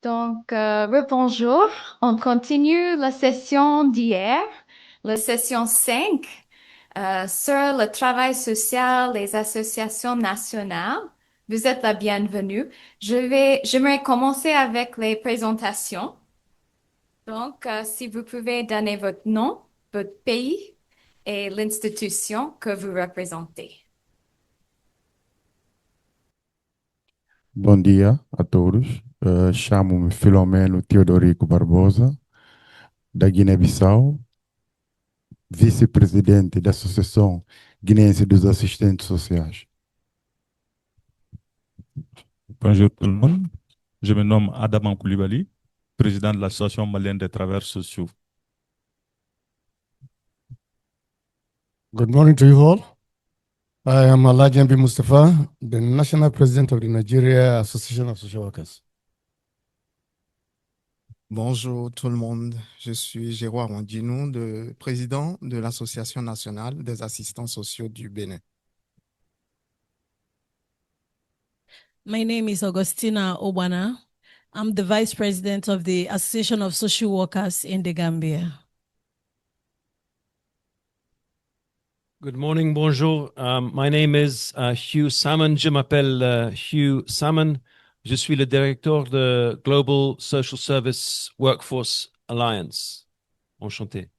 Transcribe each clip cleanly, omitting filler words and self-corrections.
Donc, rebonjour. On continue la session d'hier, la session 5, sur le travail social, les associations nationales. Vous êtes la bienvenue. J'aimerais commencer avec les présentations. Donc, si vous pouvez donner votre nom, votre pays et l'institution que vous représentez. Bom dia a todos. Chamo-me Filomeno Teodorico Barbosa, da Guiné-Bissau, vice-presidente da Associação Guinense dos Assistentes Sociais. Bonjour tout le monde, je me nomme Adaman Koulibaly, président de l'Association malienne des travailleurs sociaux. Good morning to you all. I am Alhaji Mb Mustafa, the National President of the Nigeria Association of Social Workers. Bonjour tout le monde, je suis Géroa Wandinou, le président de l'Association nationale des assistants sociaux du Bénin. My name is Augustina Obana. I'm the Vice President of the Association of Social Workers in the Gambia. Good morning, bonjour. My name is Hugh Salmon. Je m'appelle Hugh Salmon. Je suis le directeur de Global Social Service Workforce Alliance. Enchanté.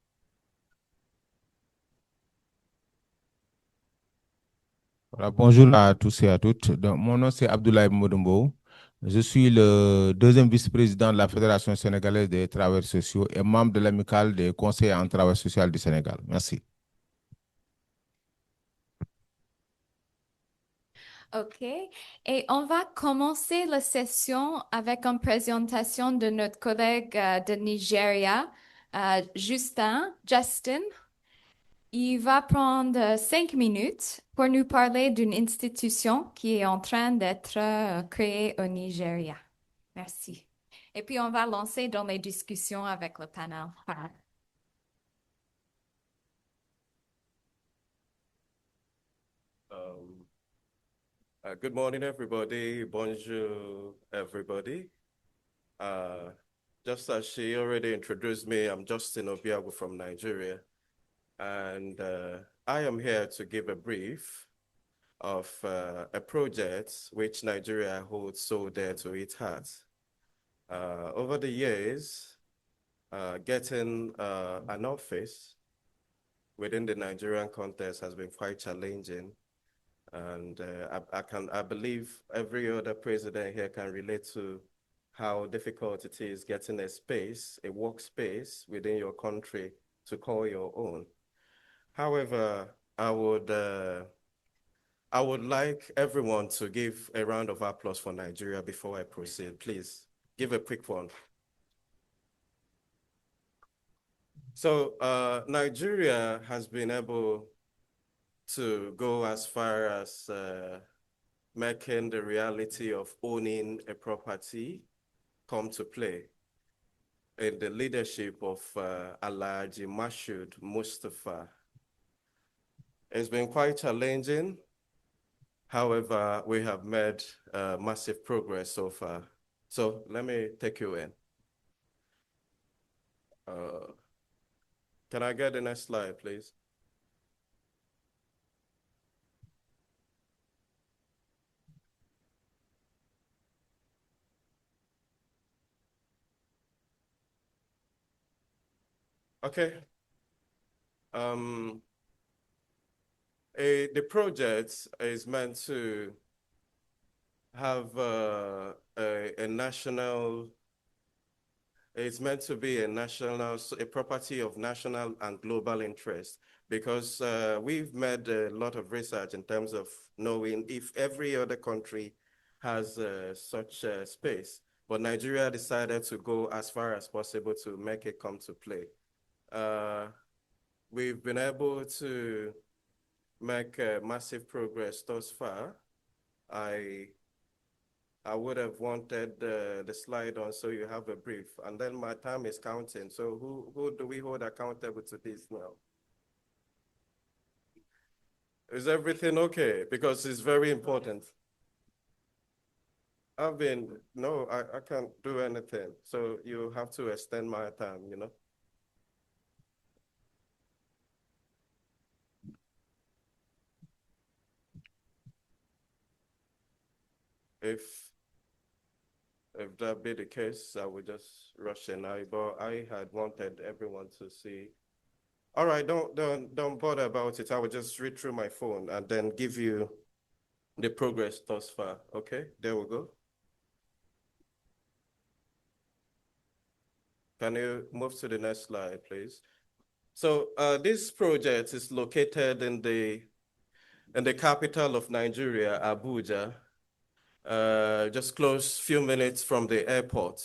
Voilà, bonjour à tous et à toutes. Donc, mon nom c'est Abdoulaye Modombo. Je suis le deuxième vice-président de la Fédération sénégalaise des travailleurs sociaux et membre de l'amicale des conseillers en travail social du Sénégal. Merci. OK. Et on va commencer la session avec une présentation de notre collègue de Nigeria, Justin. Il va prendre 5 minutes pour nous parler d'une institution qui est en train d'être créée au Nigeria. Merci. Et puis, on va lancer dans les discussions avec le panel. Good morning, everybody. Bonjour, everybody. Just as she already introduced me, I'm Justin Obiagu from Nigeria. And I am here to give a brief of a project which Nigeria holds so dear to its heart. Over the years, getting an office within the Nigerian context has been quite challenging. And I believe every other president here can relate to how difficult it is getting a space, a workspace within your country to call your own. However, I would like everyone to give a round of applause for Nigeria before I proceed. Please give a quick one. So Nigeria has been able to go as far as making the reality of owning a property come to play in the leadership of Alhaji Mashood Mustafa. It's been quite challenging. However, we have made massive progress so far. So let me take you in. Can I get the next slide, please? Okay. The project is meant to have a national, it's meant to be a property of national and global interest, because we've made a lot of research in terms of knowing if every other country has such a space, but Nigeria decided to go as far as possible to make it come to play. We've been able to make massive progress thus far. I would have wanted the slide on so you have a brief, and then my time is counting. So who do we hold accountable to this now? Is everything okay? Because it's very important. No, I can't do anything. So you have to extend my time, you know? If that be the case, I would just rush in. But I had wanted everyone to see. All right, don't bother about it. I will just read through my phone and then give you the progress thus far. Okay, there we go. Can you move to the next slide, please? So this project is located in the capital of Nigeria, Abuja, just close few minutes from the airport.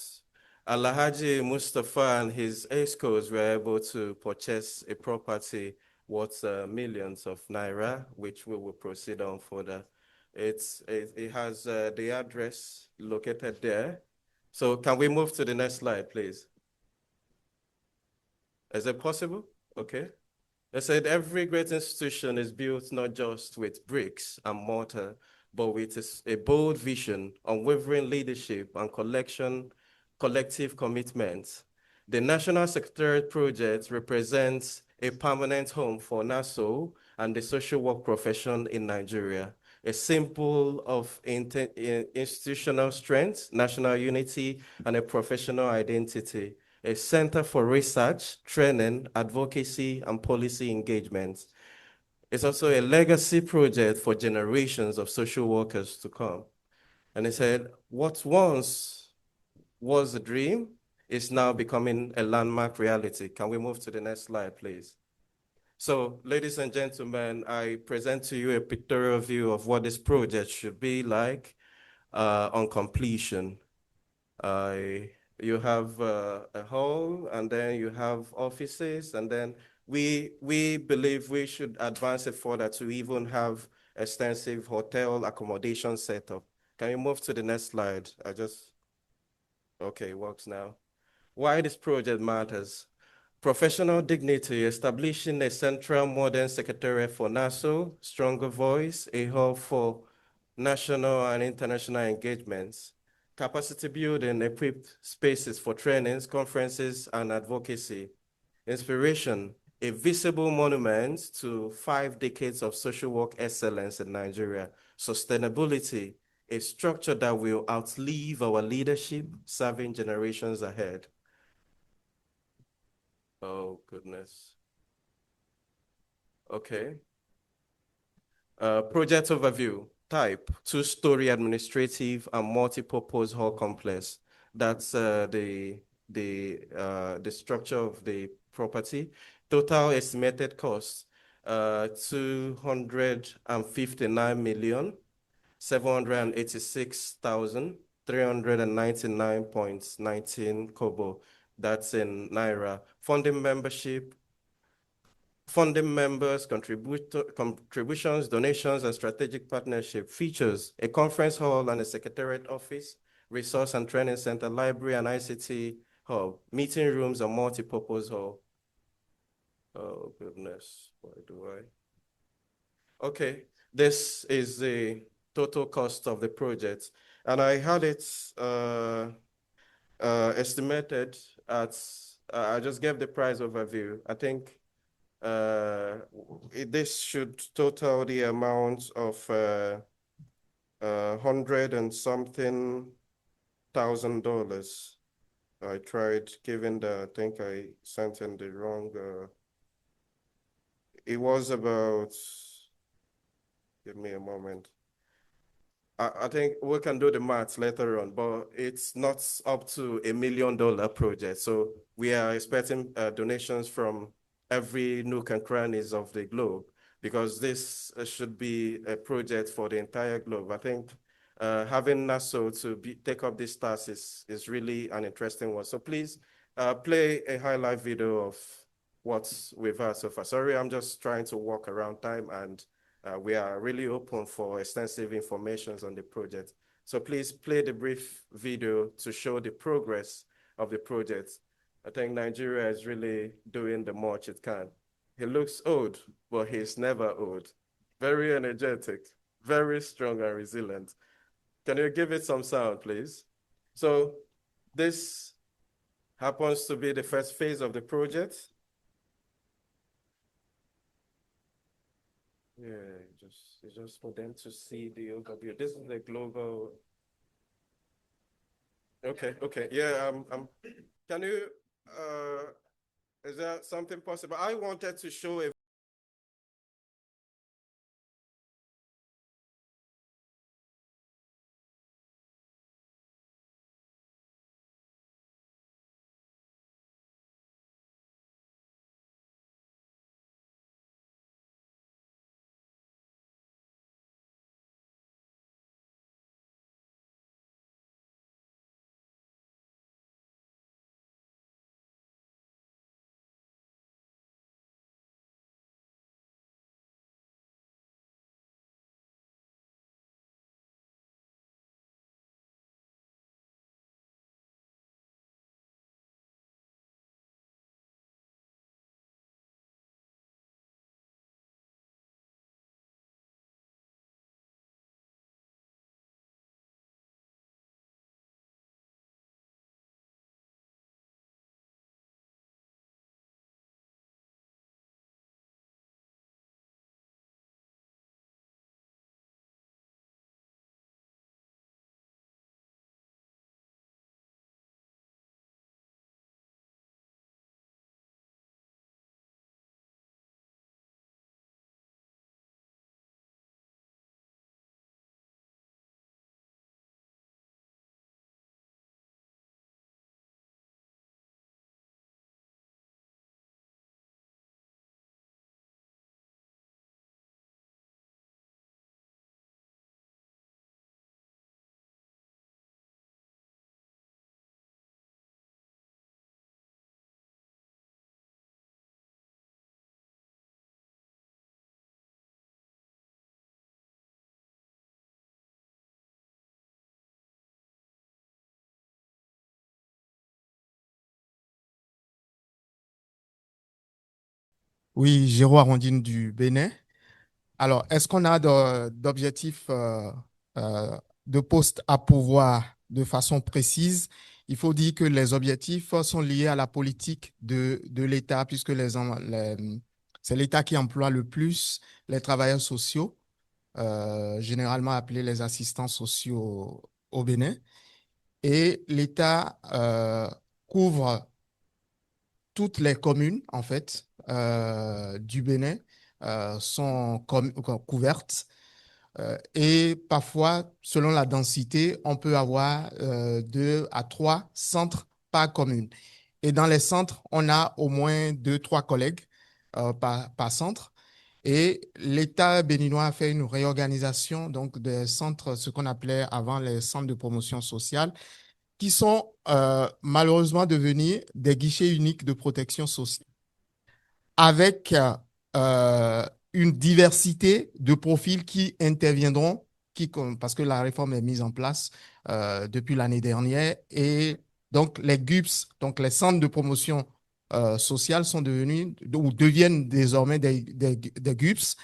Alhaji Mustafa and his escorts were able to purchase a property worth millions of naira, which we will proceed on further. It has the address located there. So can we move to the next slide, please? Is it possible? Okay. They said every great institution is built not just with bricks and mortar, but with a bold vision, unwavering leadership, and collective commitment. The National Secretariat project represents a permanent home for NASO and the social work profession in Nigeria, a symbol of institutional strength, national unity, and a professional identity, a center for research, training, advocacy, and policy engagement. It's also a legacy project for generations of social workers to come. And he said, what once was a dream is now becoming a landmark reality. Can we move to the next slide, please? So, ladies and gentlemen, I present to you a pictorial view of what this project should be like on completion. You have a hall, and then you have offices, and then we believe we should advance it further to even have extensive hotel accommodation setup. Can you move to the next slide? Okay, it works now. Why this project matters. Professional dignity, establishing a central modern secretariat for NASO, stronger voice, a hub for national and international engagements, capacity building, equipped spaces for trainings, conferences, and advocacy, inspiration, a visible monument to 5 decades of social work excellence in Nigeria, sustainability, a structure that will outlive our leadership, serving generations ahead. Oh, goodness. Okay. Project overview. Type, 2-story administrative and multi-purpose hall complex. That's the structure of the property. Total estimated cost, 259,786,399.19 kobo. That's in Naira. Funding members, contributions, donations, and strategic partnership. Features a conference hall and a secretariat office, resource and training center, library and ICT hub, meeting rooms, and multi-purpose hall. Oh, goodness, why do I? Okay, this is the total cost of the project. And I had it estimated at, I just gave the price overview. I think this should total the amount of $100 and something thousand. I tried giving I think I sent in the wrong, it was about, give me a moment. I think we can do the maths later on, but it's not up to $1 million project. So we are expecting donations from every nook and crannies of the globe, because this should be a project for the entire globe. I think having NASO to take up this task is really an interesting one. So please play a highlight video of what we've had so far. Sorry, I'm just trying to walk around time, and we are really open for extensive information on the project. So please play the brief video to show the progress of the project. I think Nigeria is really doing the much it can. He looks old, but he's never old. Very energetic, very strong and resilient. Can you give it some sound, please? So this happens to be the first phase of the project. Yeah, just for them to see the overview. This is the global. Okay, yeah, can you, is there something possible? I wanted to show a Oui, Géraud Arondine du Bénin. Alors, est-ce qu'on a d'objectifs de postes à pourvoir de façon précise? Il faut dire que les objectifs sont liés à la politique de l'État, puisque c'est l'État qui emploie le plus les travailleurs sociaux, généralement appelés les assistants sociaux au Bénin. Et l'État couvre toutes les communes, en fait, du Bénin sont couvertes. Et parfois, selon la densité, on peut avoir 2 à 3 centres par commune. Et dans les centres, on a au moins 2, 3 collègues par centre. Et l'État béninois a fait une réorganisation donc des centres, ce qu'on appelait avant les centres de promotion sociale, qui sont malheureusement devenus des guichets uniques de protection sociale, avec une diversité de profils qui interviendront, parce que la réforme est mise en place depuis l'année dernière. Et donc, les GUPS, donc les centres de promotion sociale, sont devenus ou deviennent désormais des GUPS.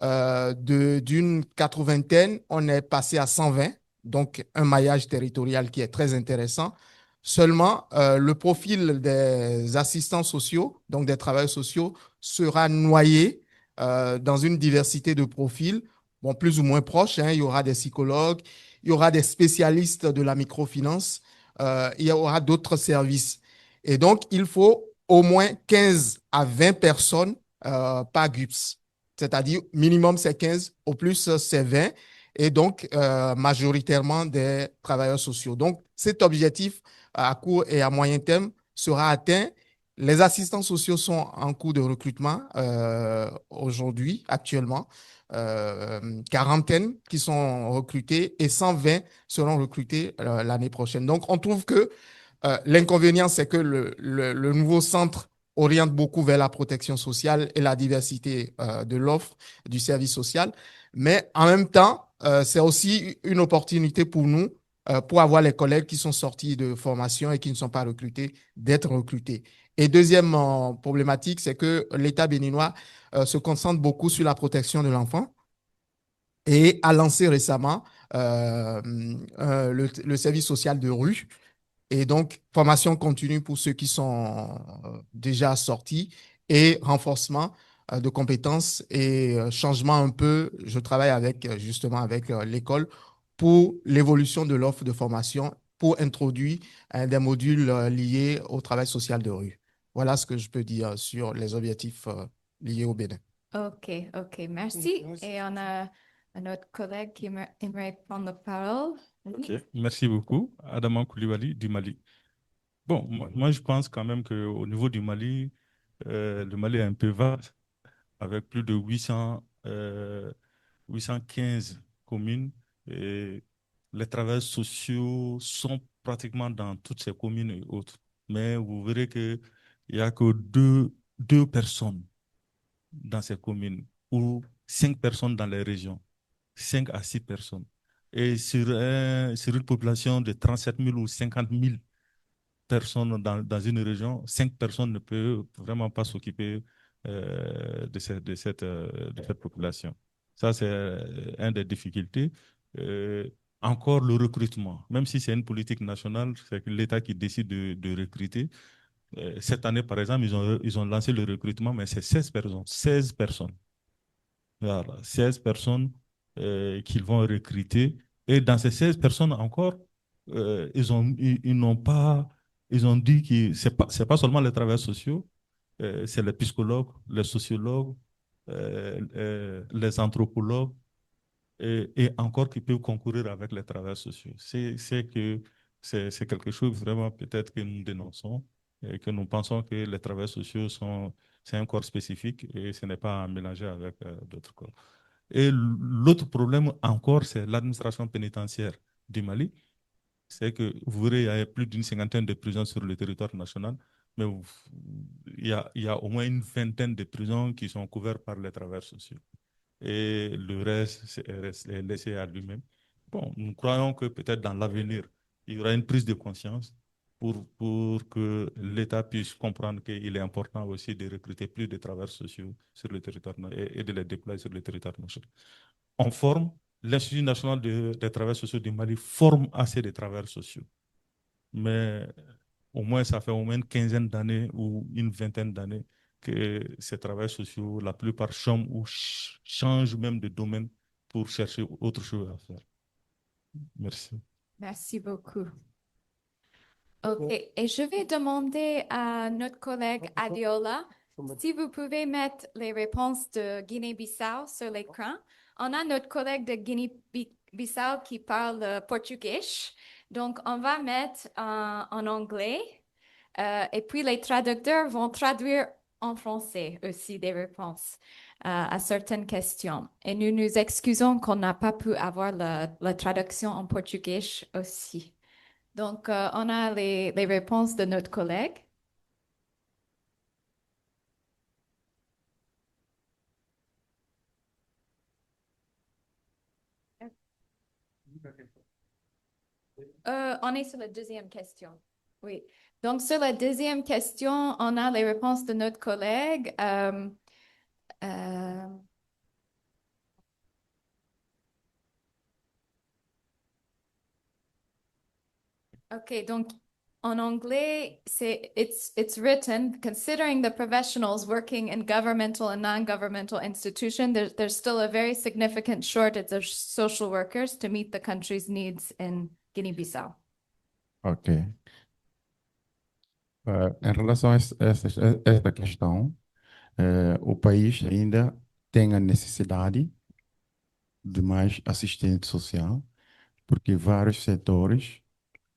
D'une 80aine, on est passé à 120, donc un maillage territorial qui est très intéressant. Seulement, le profil des assistants sociaux, donc des travailleurs sociaux, sera noyé dans une diversité de profils, bon, plus ou moins proches, hein. Il y aura des psychologues, il y aura des spécialistes de la microfinance, il y aura d'autres services. Et donc, il faut au moins 15 à 20 personnes par GUPS. C'est-à-dire, minimum, c'est 15, au plus, c'est 20, et donc, majoritairement des travailleurs sociaux. Donc, cet objectif à court et à moyen terme sera atteint. Les assistants sociaux sont en cours de recrutement aujourd'hui, actuellement. Quarantaine qui sont recrutés et 120 seront recrutés l'année prochaine. Donc, on trouve que l'inconvénient, c'est que le nouveau centre oriente beaucoup vers la protection sociale et la diversité de l'offre du service social. Mais en même temps, c'est aussi une opportunité pour nous, pour avoir les collègues qui sont sortis de formation et qui ne sont pas recrutés, d'être recrutés. Et deuxième problématique, c'est que l'État béninois se concentre beaucoup sur la protection de l'enfant et a lancé récemment le service social de rue. Et donc, formation continue pour ceux qui sont déjà sortis et renforcement de compétences et changement un peu. Je travaille justement avec l'école pour l'évolution de l'offre de formation pour introduire des modules liés au travail social de rue. Voilà ce que je peux dire sur les objectifs liés au Bénin. OK, merci. Et on a un autre collègue qui aimerait prendre la parole. Ok, merci beaucoup. Adama Koulibaly du Mali. Bon, moi, je pense quand même qu'au niveau du Mali, le Mali est un peu vaste, avec plus de 815 communes. Et les travailleurs sociaux sont pratiquement dans toutes ces communes et autres. Mais vous verrez qu'il n'y a que deux personnes dans ces communes ou 5 personnes dans les régions, 5 à 6 personnes. Et sur une population de 37 000 ou 50 000 personnes dans une région, 5 personnes ne peuvent vraiment pas s'occuper de cette population. Ça, c'est une des difficultés. Euh, Encore le recrutement, même si c'est une politique nationale, c'est l'État qui décide de recruter. Cette année, par exemple, ils ont lancé le recrutement, mais c'est 16 personnes. 16 personnes. Voilà, 16 personnes qu'ils vont recruter. Et dans ces 16 personnes encore, ils n'ont pas, ils ont dit que c'est pas seulement les travailleurs sociaux, c'est les psychologues, les sociologues, les anthropologues, et encore qui peuvent concourir avec les travailleurs sociaux. C'est quelque chose vraiment peut-être que nous dénonçons et que nous pensons que les travailleurs sociaux c'est un corps spécifique et ce n'est pas à mélanger avec d'autres corps. Et l'autre problème encore, c'est l'administration pénitentiaire du Mali. C'est que vous verrez, il y a plus d'une cinquantaine de prisons sur le territoire national, mais il y a au moins une vingtaine de prisons qui sont couvertes par les travailleurs sociaux. Et le reste est laissé à lui-même. Bon, nous croyons que peut-être dans l'avenir, il y aura une prise de conscience pour que l'État puisse comprendre qu'il est important aussi de recruter plus de travailleurs sociaux sur le territoire et de les déployer sur le territoire national. On forme, l'Institut national des travailleurs sociaux du Mali forme assez de travailleurs sociaux. Mais au moins, ça fait au moins une quinzaine d'années ou une vingtaine d'années que ces travailleurs sociaux, la plupart changent même de domaine pour chercher autre chose à faire. Merci. Merci beaucoup. OK, et je vais demander à notre collègue Adiola si vous pouvez mettre les réponses de Guinée-Bissau sur l'écran. On a notre collègue de Guinée-Bissau qui parle portugais, donc on va mettre en anglais et puis les traducteurs vont traduire en français aussi des réponses à certaines questions. Et nous nous excusons qu'on n'a pas pu avoir la traduction en portugais aussi. Donc, on a les réponses de notre collègue. On est sur la deuxième question. Oui. Donc, sur la deuxième question, on a les réponses de notre collègue. OK, donc en anglais, it's written, considering the professionals working in governmental and non-governmental institutions, there's still a very significant shortage of social workers to meet the country's needs in Guinea-Bissau. Ok. Em relação a esta questão, o país ainda tem a necessidade de mais assistente social, porque vários setores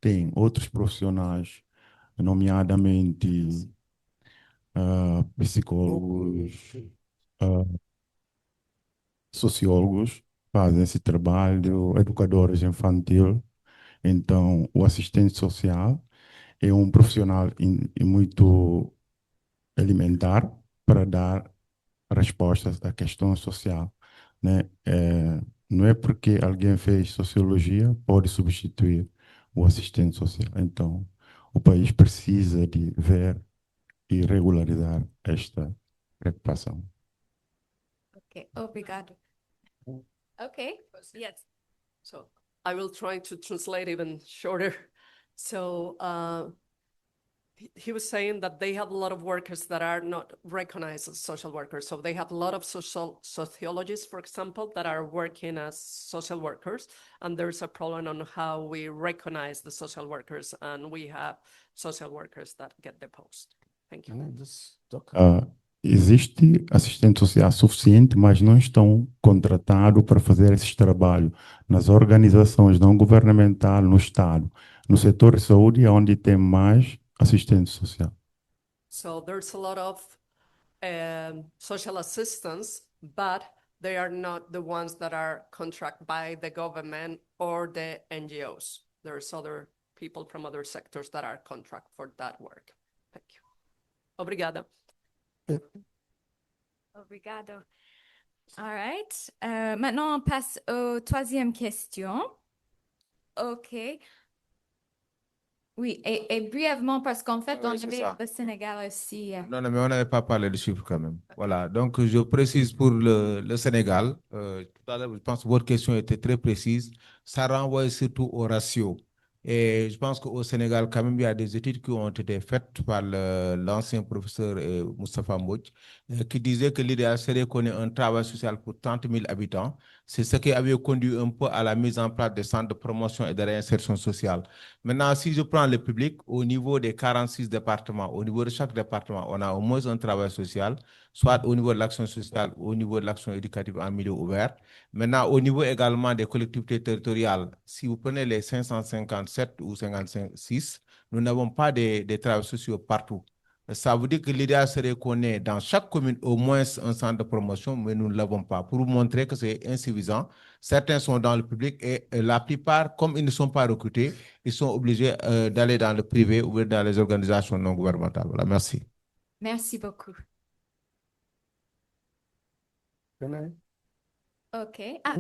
têm outros profissionais, nomeadamente psicólogos, sociólogos, fazem esse trabalho, educadores infantil. Então, o assistente social é um profissional muito elementar para dar respostas à questão social, né? Não é porque alguém fez sociologia pode substituir o assistente social. Então, o país precisa de ver e regularizar esta preocupação. Ok, obrigado. Ok, yes. So, I will try to translate even shorter. So he was saying that they have a lot of workers that are not recognized as social workers. So they have a lot of sociologists, for example, that are working as social workers. And there's a problem on how we recognize the social workers. And we have social workers that get the post. Thank you. Existe assistente social suficiente, mas não estão contratados para fazer esse trabalho nas organizações não governamentais, no Estado. No setor de saúde é onde tem mais assistente social. So there's a lot of social assistants, but they are not the ones that are contracted by the government or the NGOs. There's other people from other sectors that are contracted for that work. Thank you. Obrigada. Obrigado. All right. Maintenant, on passe aux troisième question. OK. Oui, et brièvement, parce qu'en fait, Oui, on c'est avait ça. le Sénégal aussi. Non, non, mais on n'avait pas parlé de chiffres quand même. Voilà, donc je précise pour le Sénégal. Tout à l'heure, je pense que votre question était très précise. Ça renvoie surtout au ratio. Et je pense qu'au Sénégal, quand même, il y a des études qui ont été faites par l'ancien professeur Moustapha Mbodj, qui disait que l'idéal serait qu'on ait un travail social pour 30 000 habitants. C'est ce qui avait conduit un peu à la mise en place des centres de promotion et de réinsertion sociale. Maintenant, si je prends le public, au niveau des 46 départements, au niveau de chaque département, on a au moins un travail social, soit au niveau de l'action sociale, au niveau de l'action éducative en milieu ouvert. Maintenant, au niveau également des collectivités territoriales, si vous prenez les 557 ou 56, nous n'avons pas des travaux sociaux partout. Ça veut dire que l'idéal serait qu'on ait dans chaque commune au moins un centre de promotion, mais nous ne l'avons pas. Pour vous montrer que c'est insuffisant, certains sont dans le public et la plupart, comme ils ne sont pas recrutés, ils sont obligés d'aller dans le privé ou dans les organisations non gouvernementales. Voilà, merci. Merci beaucoup. OK. Ah,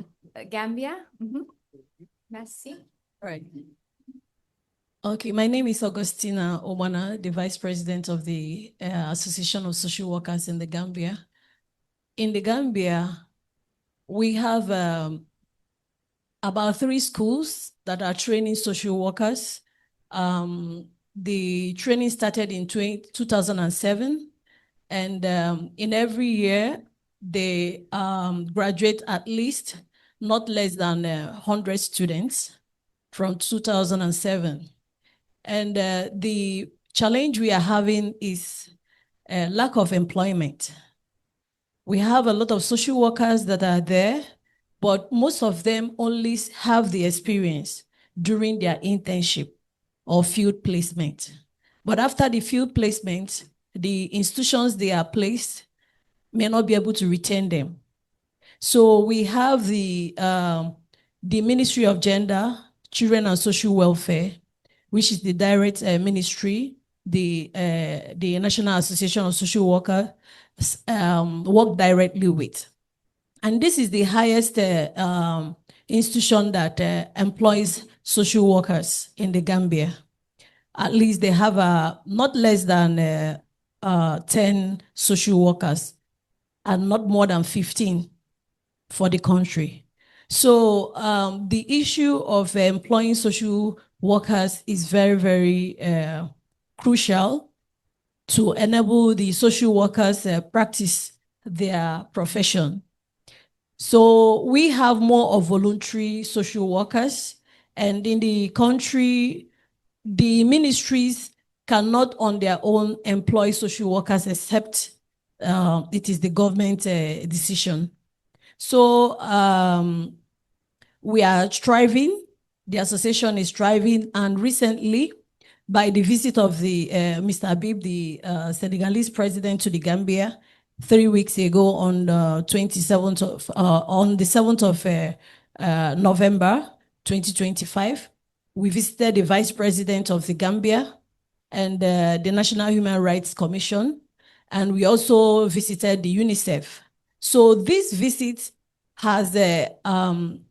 Gambia. Merci. All right. Okay, my name is Augustina Obana, the Vice President of the Association of Social Workers in the Gambia. In the Gambia, we have about 3 schools that are training social workers. The training started in 2007, and in every year, they graduate at least not less than 100 students from 2007. And the challenge we are having is lack of employment. We have a lot of social workers that are there, but most of them only have the experience during their internship or field placement. But after the field placement, the institutions they are placed may not be able to retain them. So we have the Ministry of Gender, Children and Social Welfare, which is the direct ministry, the National Association of Social Workers work directly with. And this is the highest institution that employs social workers in the Gambia. At least they have not less than 10 social workers and not more than 15 for the country. So the issue of employing social workers is very, very crucial to enable the social workers practice their profession. So we have more of voluntary social workers, and in the country, the ministries cannot on their own employ social workers except it is the government decision. So we are striving. The association is striving, and recently, by the visit of the Mr. Habib, the Senegalese president, to the Gambia 3 weeks ago on the 27th of on the 7th of November 2025, we visited the vice president of the Gambia and the National Human Rights Commission, and we also visited the UNICEF. So this visit has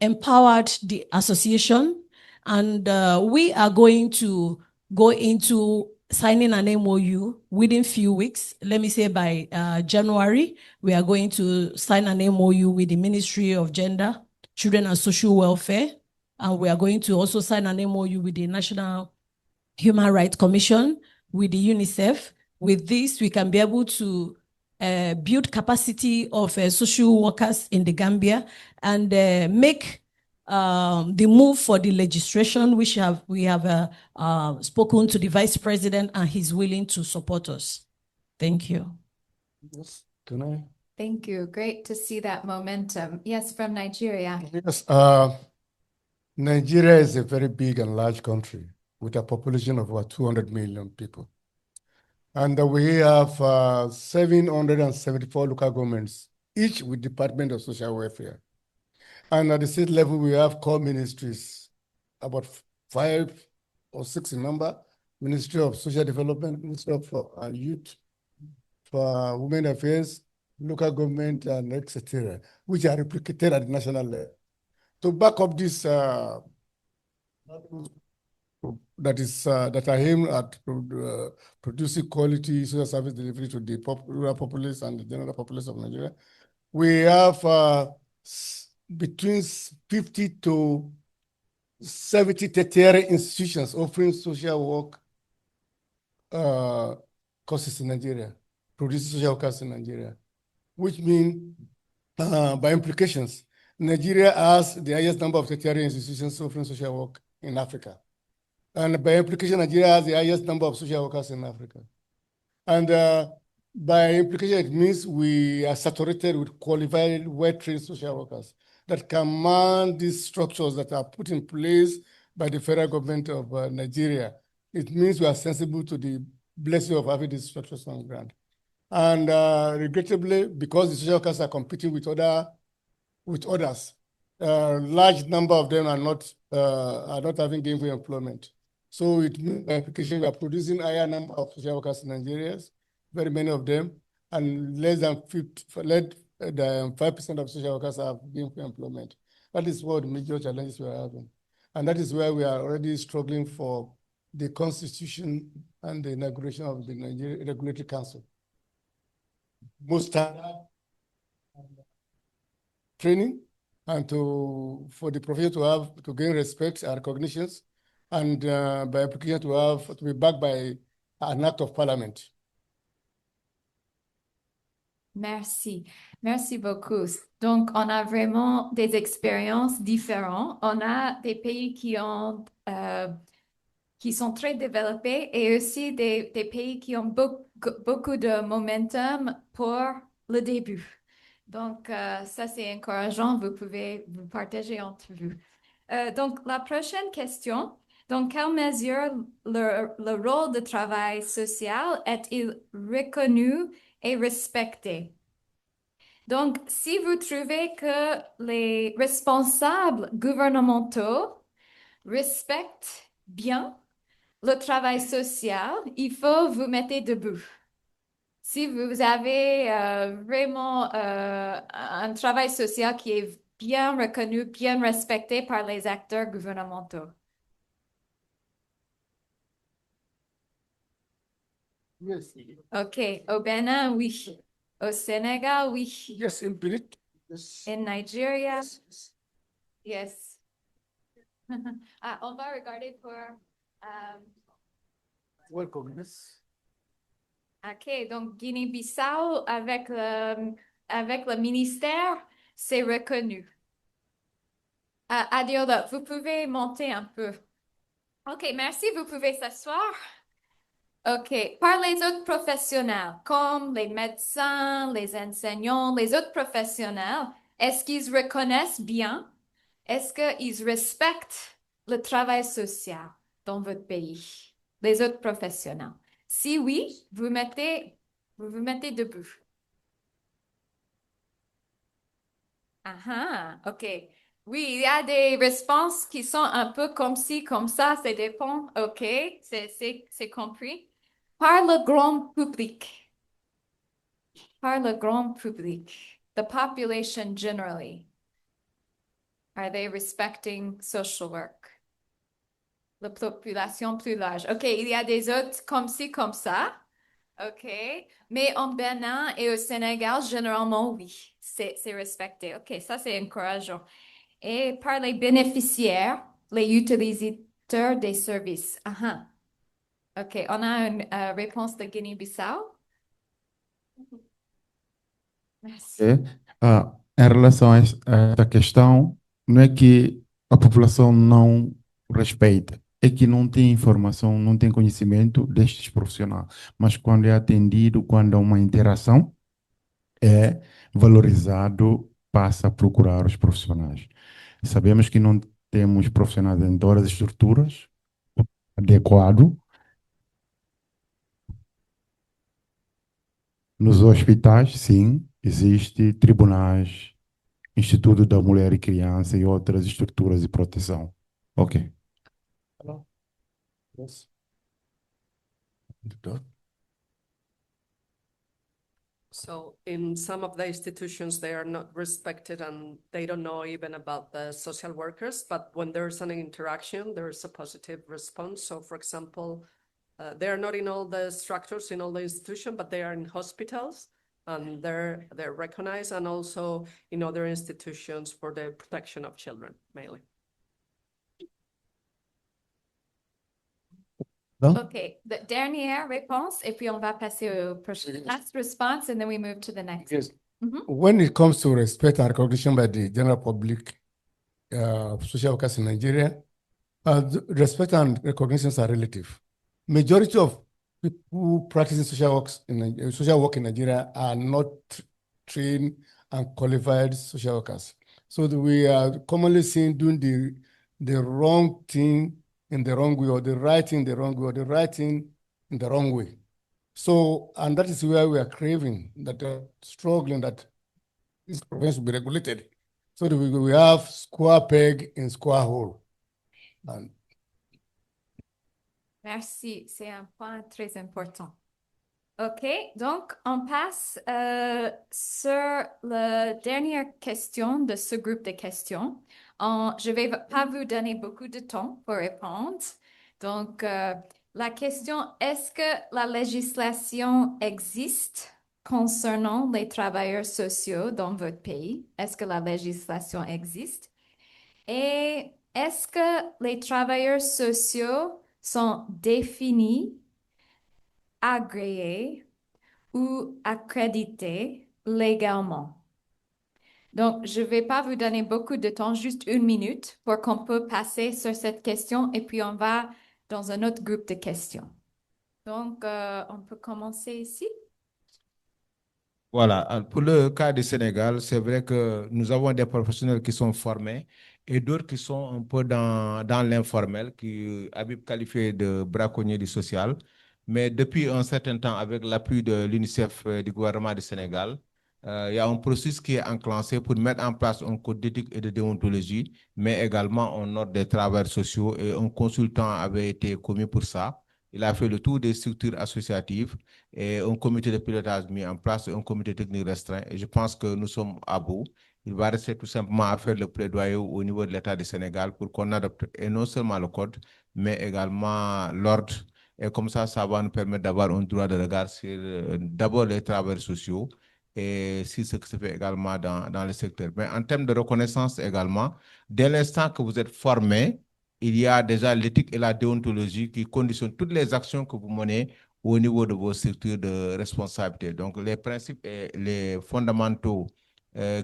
empowered the association, and we are going to go into signing an MOU within few weeks. Let me say by January, we are going to sign an MOU with the Ministry of Gender, Children and Social Welfare, And we are going to also sign an MOU with the National Human Rights Commission, with the UNICEF. With this, we can be able to build capacity of social workers in the Gambia and make the move for the legislation, which we have spoken to the Vice President, and he's willing to support us. Thank you. Yes, can I? Thank you. Great to see that momentum. Yes, from Nigeria. Yes, Nigeria is a very big and large country with a population of about 200 million people. And we have 774 local governments, each with Department of Social Welfare. And at the state level, we have core ministries, about 5 or 6 in number: Ministry of Social Development, Ministry of Youth, for Women Affairs, local government, and etc., which are replicated at the national level. To back up this, that are aimed at producing quality social service delivery to the rural populace and the general populace of Nigeria, we have between 50 to 70 tertiary institutions offering social work courses in Nigeria, producing social workers in Nigeria, which means, by implications, Nigeria has the highest number of tertiary institutions offering social work in Africa. And by implication, Nigeria has the highest number of social workers in Africa. And by implication, it means we are saturated with qualified, well-trained social workers that can man these structures that are put in place by the federal government of Nigeria. It means we are sensible to the blessing of having these structures on the ground. And regrettably, because the social workers are competing with others, large number of them are not having gainful employment. So it means by application, we are producing higher number of social workers in Nigeria, very many of them, and less than 5% of social workers have gainful employment. That is one of the major challenges we are having. And that is where we are already struggling for the constitution and the inauguration of the Nigeria Regulatory Council. Most standard training and for the profession to gain respect and recognitions, and by application to be backed by an act of parliament. Merci. Merci beaucoup. Donc, on a vraiment des expériences différentes. On a des pays qui sont très développés et aussi des pays qui ont beaucoup de momentum pour le début. Donc, ça, c'est encourageant. Vous pouvez vous partager entre vous. Donc, la prochaine question. Dans quelle mesure le rôle de travail social est-il reconnu et respecté? Donc, si vous trouvez que les responsables gouvernementaux respectent bien le travail social, il faut vous mettre debout. Si vous avez vraiment un travail social qui est bien reconnu, bien respecté par les acteurs gouvernementaux. Yes. OK. Au Bénin, oui. Au Sénégal, oui. Yes, in Benin. Yes. In Nigeria, Yes. yes. On va regarder pour... Welcome, yes. OK, donc Guinée-Bissau, avec le ministère, c'est reconnu. Adiola, vous pouvez monter un peu. OK, merci, vous pouvez s'asseoir. OK, par les autres professionnels, comme les médecins, les enseignants, les autres professionnels, est-ce qu'ils reconnaissent bien? Est-ce qu'ils respectent le travail social dans votre pays? Les autres professionnels. Si oui, vous vous mettez debout. OK. Oui, il y a des réponses qui sont un peu comme ci, comme ça, ça dépend. OK, c'est compris. Par le grand public. Par le grand public. The population generally. Are they respecting social work? La population plus large. OK, il y a des autres comme ci, comme ça. OK. Mais en Bénin et au Sénégal, généralement, oui, c'est respecté. OK, ça, c'est encourageant. Et par les bénéficiaires, les utilisateurs des services. OK, on a une réponse de Guinée-Bissau. Merci. Em relação a esta questão, não é que a população não respeita, é que não tem informação, não tem conhecimento destes profissionais. Mas quando é atendido, quando há uma interação, é valorizado, passa a procurar os profissionais. Sabemos que não temos profissionais em todas as estruturas adequado. Nos hospitais, sim, existe tribunais, Instituto da Mulher e Criança e outras estruturas de proteção. Ok. Hello? Yes. So in some of the institutions, they are not respected and they don't know even about the social workers, but when there's an interaction, there's a positive response. So for example, they are not in all the structures, in all the institutions, but they are in hospitals and they're recognized, and also in other institutions for the protection of children, mainly. OK, the dernière réponse, et puis on va passer au prochain. Last response, and then we move to the next. Yes. When it comes to respect and recognition by the general public, social workers in Nigeria, respect and recognitions are relative. Majority of people practicing social work in Nigeria are not trained and qualified social workers. So we are commonly seen doing the wrong thing in the wrong way, or the right thing in the wrong way, or the right thing in the wrong way. So, and that is where we are craving, that struggling that this profession should be regulated, so that we have square peg in square hole. And Merci, c'est un point très important. OK, donc on passe sur la dernière question de ce groupe de questions. Je ne vais pas vous donner beaucoup de temps pour répondre. Donc, la question, est-ce que la législation existe concernant les travailleurs sociaux dans votre pays? Est-ce que la législation existe? Et est-ce que les travailleurs sociaux sont définis, agréés ou accrédités légalement? Donc, je ne vais pas vous donner beaucoup de temps, juste 1 minute, pour qu'on peut passer sur cette question et puis on va dans un autre groupe de questions. Donc, on peut commencer ici. Voilà, pour le cas du Sénégal, c'est vrai que nous avons des professionnels qui sont formés et d'autres qui sont un peu dans l'informel, qui Habib qualifié de braconniers du social. Mais depuis un certain temps, avec l'appui de l'UNICEF du gouvernement du Sénégal, il y a un processus qui est enclenché pour mettre en place un code d'éthique et de déontologie, mais également un ordre des travailleurs sociaux, et un consultant avait été commis pour ça. Il a fait le tour des structures associatives et un comité de pilotage mis en place, un comité technique restreint. Et je pense que nous sommes à bout. Il va rester tout simplement à faire le plaidoyer au niveau de l'État du Sénégal pour qu'on adopte, et non seulement le code, mais également l'ordre. Et comme ça va nous permettre d'avoir un droit de regard sur d'abord les travailleurs sociaux et sur ce qui se fait également dans le secteur. Mais en termes de reconnaissance également, dès l'instant que vous êtes formé, il y a déjà l'éthique et la déontologie qui conditionnent toutes les actions que vous menez au niveau de vos structures de responsabilité. Donc, les principes et les fondamentaux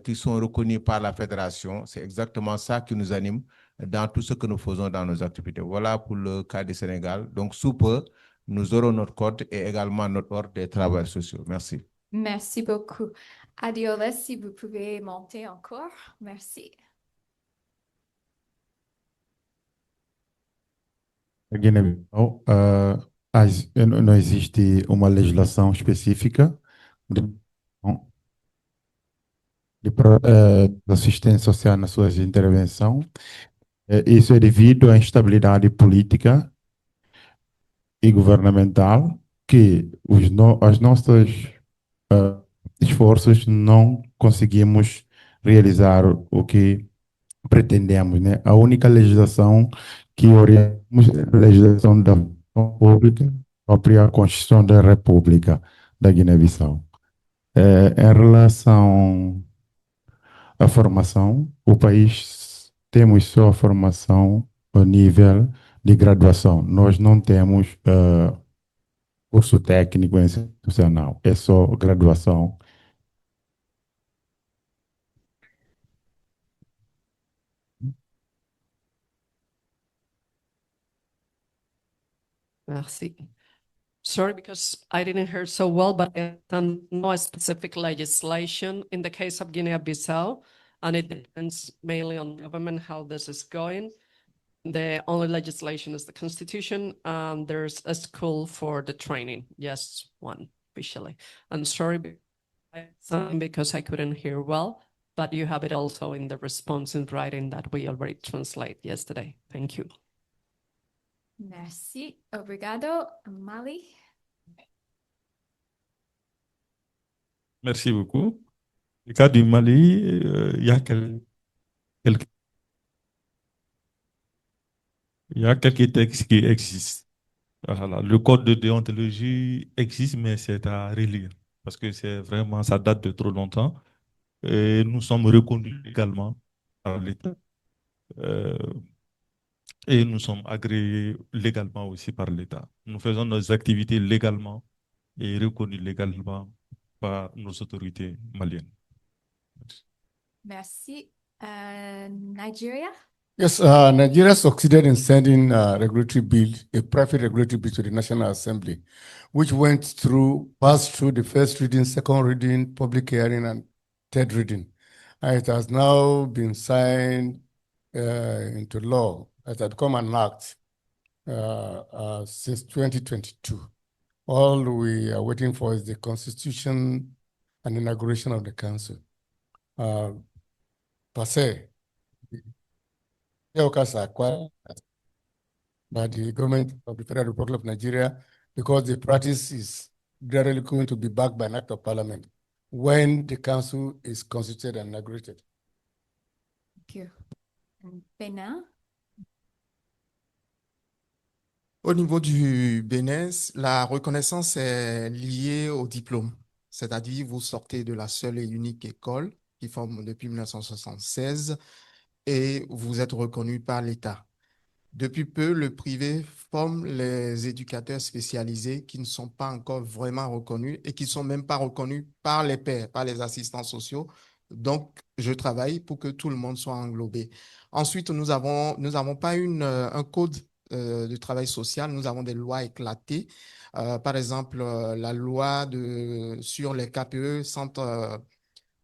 qui sont reconnus par la fédération, c'est exactement ça qui nous anime dans tout ce que nous faisons dans nos activités. Voilà pour le cas du Sénégal. Donc, sous peu, nous aurons notre code et également notre ordre des travailleurs sociaux. Merci. Merci beaucoup. Adiola, si vous pouvez monter encore. Merci. Na Guiné-Bissau, não existe uma legislação específica de assistência social nas suas intervenções. Isso é devido à instabilidade política e governamental, que os nossos esforços não conseguimos realizar o que pretendemos, né? A única legislação que orientamos é a legislação da República, a própria Constituição da República da Guiné-Bissau. Em relação à formação, o país temos só a formação o nível de graduação. Nós não temos curso técnico institucional, é só graduação. Merci. Sorry, because I didn't hear so well, but I don't know a specific legislation in the case of Guinea-Bissau, and it depends mainly on government how this is going. The only legislation is the constitution. There's a school for the training, just one officially. I'm sorry because I couldn't hear well, but you have it also in the response in writing that we already translate yesterday. Thank you. Merci. Obrigado. Mali. Merci beaucoup. Le cas du Mali, il y a quelques textes qui existent. Voilà. Le code de déontologie existe, mais c'est à relire parce que c'est vraiment, ça date de trop longtemps. Et nous sommes reconnus légalement par l'État. Et nous sommes agréés légalement aussi par l'État. Nous faisons nos activités légalement et reconnues légalement par nos autorités maliennes. Merci. Nigeria. Yes, Nigeria succeeded in sending a regulatory bill, a private regulatory bill to the National Assembly, which passed through the first reading, second reading, public hearing, and third reading. And it has now been signed into law. It had become an act since 2022. All we are waiting for is the constitution and inauguration of the council. Per se, workers are acquired by the government of the Federal Republic of Nigeria because the practice is gradually going to be backed by an act of parliament when the council is constituted and inaugurated. Thank you. Bénin. Au niveau du Bénin, la reconnaissance est liée au diplôme. C'est-à-dire, vous sortez de la seule et unique école qui forme depuis 1976 et vous êtes reconnu par l'État. Depuis peu, le privé forme les éducateurs spécialisés qui ne sont pas encore vraiment reconnus et qui ne sont même pas reconnus par les pairs, par les assistants sociaux. Donc, je travaille pour que tout le monde soit englobé. Ensuite, nous avons pas un code de travail social, nous avons des lois éclatées. Par exemple, la loi sur les KPE,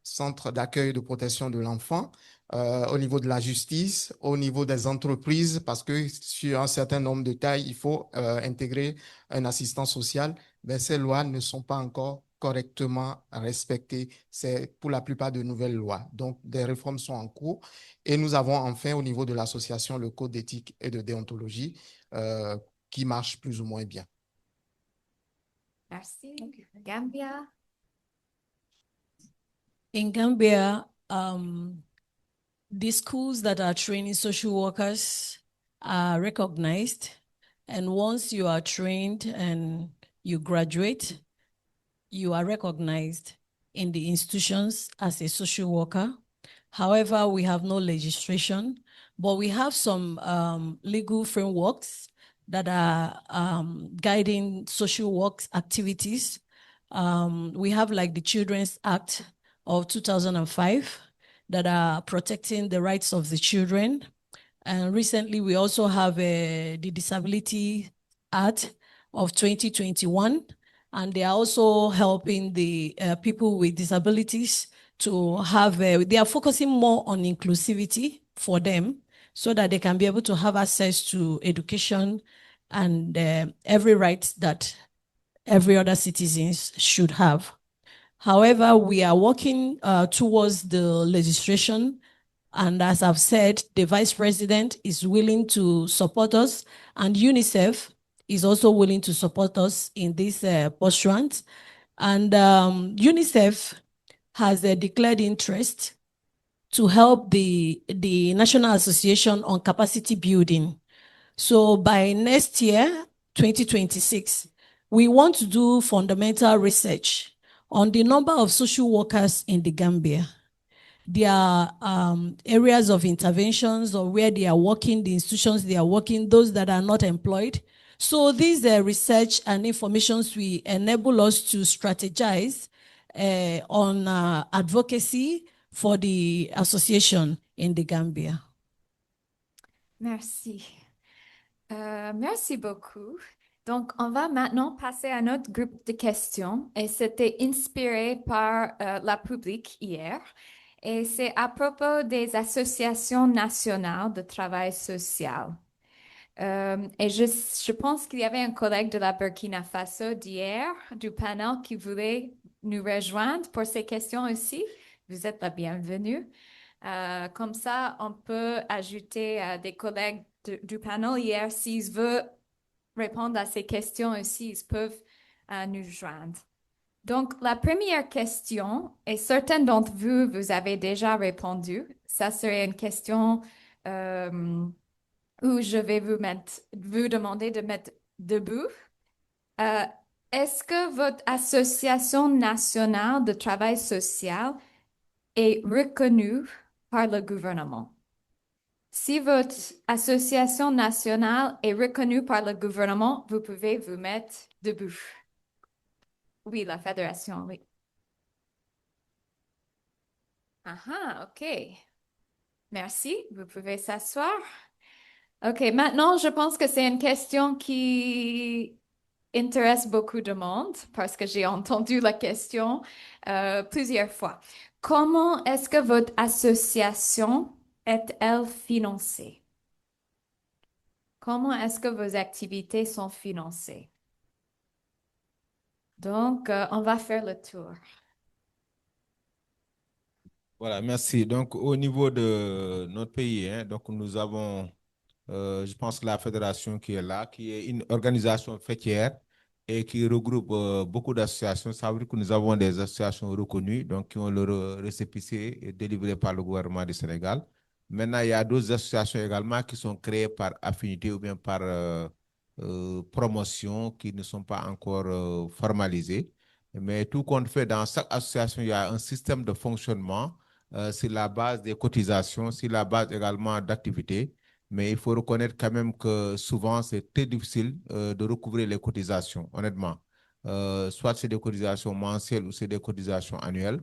centre d'accueil de protection de l'enfant, au niveau de la justice, au niveau des entreprises, parce que sur un certain nombre de tailles, il faut intégrer un assistant social. Mais ces lois ne sont pas encore correctement respectées. C'est pour la plupart de nouvelles lois. Donc, des réformes sont en cours. Et nous avons enfin, au niveau de l'association, le code d'éthique et de déontologie qui marche plus ou moins bien. Merci. Gambia. In Gambia, the schools that are training social workers are recognized. And once you are trained and you graduate, you are recognized in the institutions as a social worker. However, we have no legislation, but we have some legal frameworks that are guiding social work activities. We have like the Children's Act of 2005 that are protecting the rights of the children. And recently, we also have the Disability Act of 2021, and they are also helping the people with disabilities to have, they are focusing more on inclusivity for them so that they can be able to have access to education and every right that every other citizens should have. However, we are working towards the legislation. And as I've said, the Vice President is willing to support us, and UNICEF is also willing to support us in this pursuit. And UNICEF has declared interest to help the National Association on Capacity Building. So by next year, 2026, we want to do fundamental research on the number of social workers in the Gambia. their areas of interventions or where they are working, the institutions they are working, those that are not employed. So these research and informations will enable us to strategize on advocacy for the association in the Gambia. Merci. Merci beaucoup. Donc, on va maintenant passer à notre groupe de questions et c'était inspiré par la public hier. Et c'est à propos des associations nationales de travail social. Et je pense qu'il y avait un collègue de la Burkina Faso d'hier, du panel, qui voulait nous rejoindre pour ces questions aussi. Vous êtes la bienvenue. Comme ça, on peut ajouter des collègues du panel hier s'ils veulent répondre à ces questions aussi, ils peuvent nous joindre. Donc, la première question, et certains d'entre vous, vous avez déjà répondu, ça serait une question où je vais vous demander de mettre debout. Est-ce que votre association nationale de travail social est reconnue par le gouvernement? Si votre association nationale est reconnue par le gouvernement, vous pouvez vous mettre debout. Oui, la fédération, oui. Ah, OK. Merci, vous pouvez s'asseoir. OK, maintenant, je pense que c'est une question qui intéresse beaucoup de monde parce que j'ai entendu la question plusieurs fois. Comment est-ce que votre association est-elle financée? Comment est-ce que vos activités sont financées? Donc, on va faire le tour. Voilà, merci. Donc, au niveau de notre pays, donc nous avons, je pense, la fédération qui est là, qui est une organisation fêtière et qui regroupe beaucoup d'associations. Ça veut dire que nous avons des associations reconnues, donc qui ont leur récépissé et délivré par le gouvernement du Sénégal. Maintenant, il y a d'autres associations également qui sont créées par affinité ou bien par promotion qui ne sont pas encore formalisées. Mais tout compte fait, dans chaque association, il y a un système de fonctionnement sur la base des cotisations, sur la base également d'activités. Mais il faut reconnaître quand même que souvent, c'est très difficile de recouvrer les cotisations, honnêtement. Soit c'est des cotisations mensuelles ou c'est des cotisations annuelles.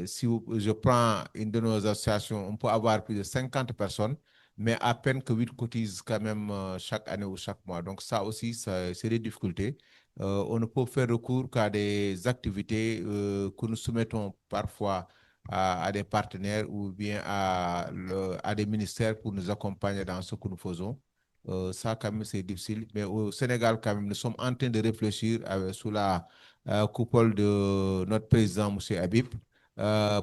Si je prends une de nos associations, on peut avoir plus de 50 personnes, mais à peine que 8 cotisent quand même chaque année ou chaque mois. Donc ça aussi, c'est des difficultés. On ne peut faire recours qu'à des activités que nous soumettons parfois à des partenaires ou bien à des ministères pour nous accompagner dans ce que nous faisons. Ça, quand même, c'est difficile. Mais au Sénégal, quand même, nous sommes en train de réfléchir sous la coupole de notre président, M. Habib,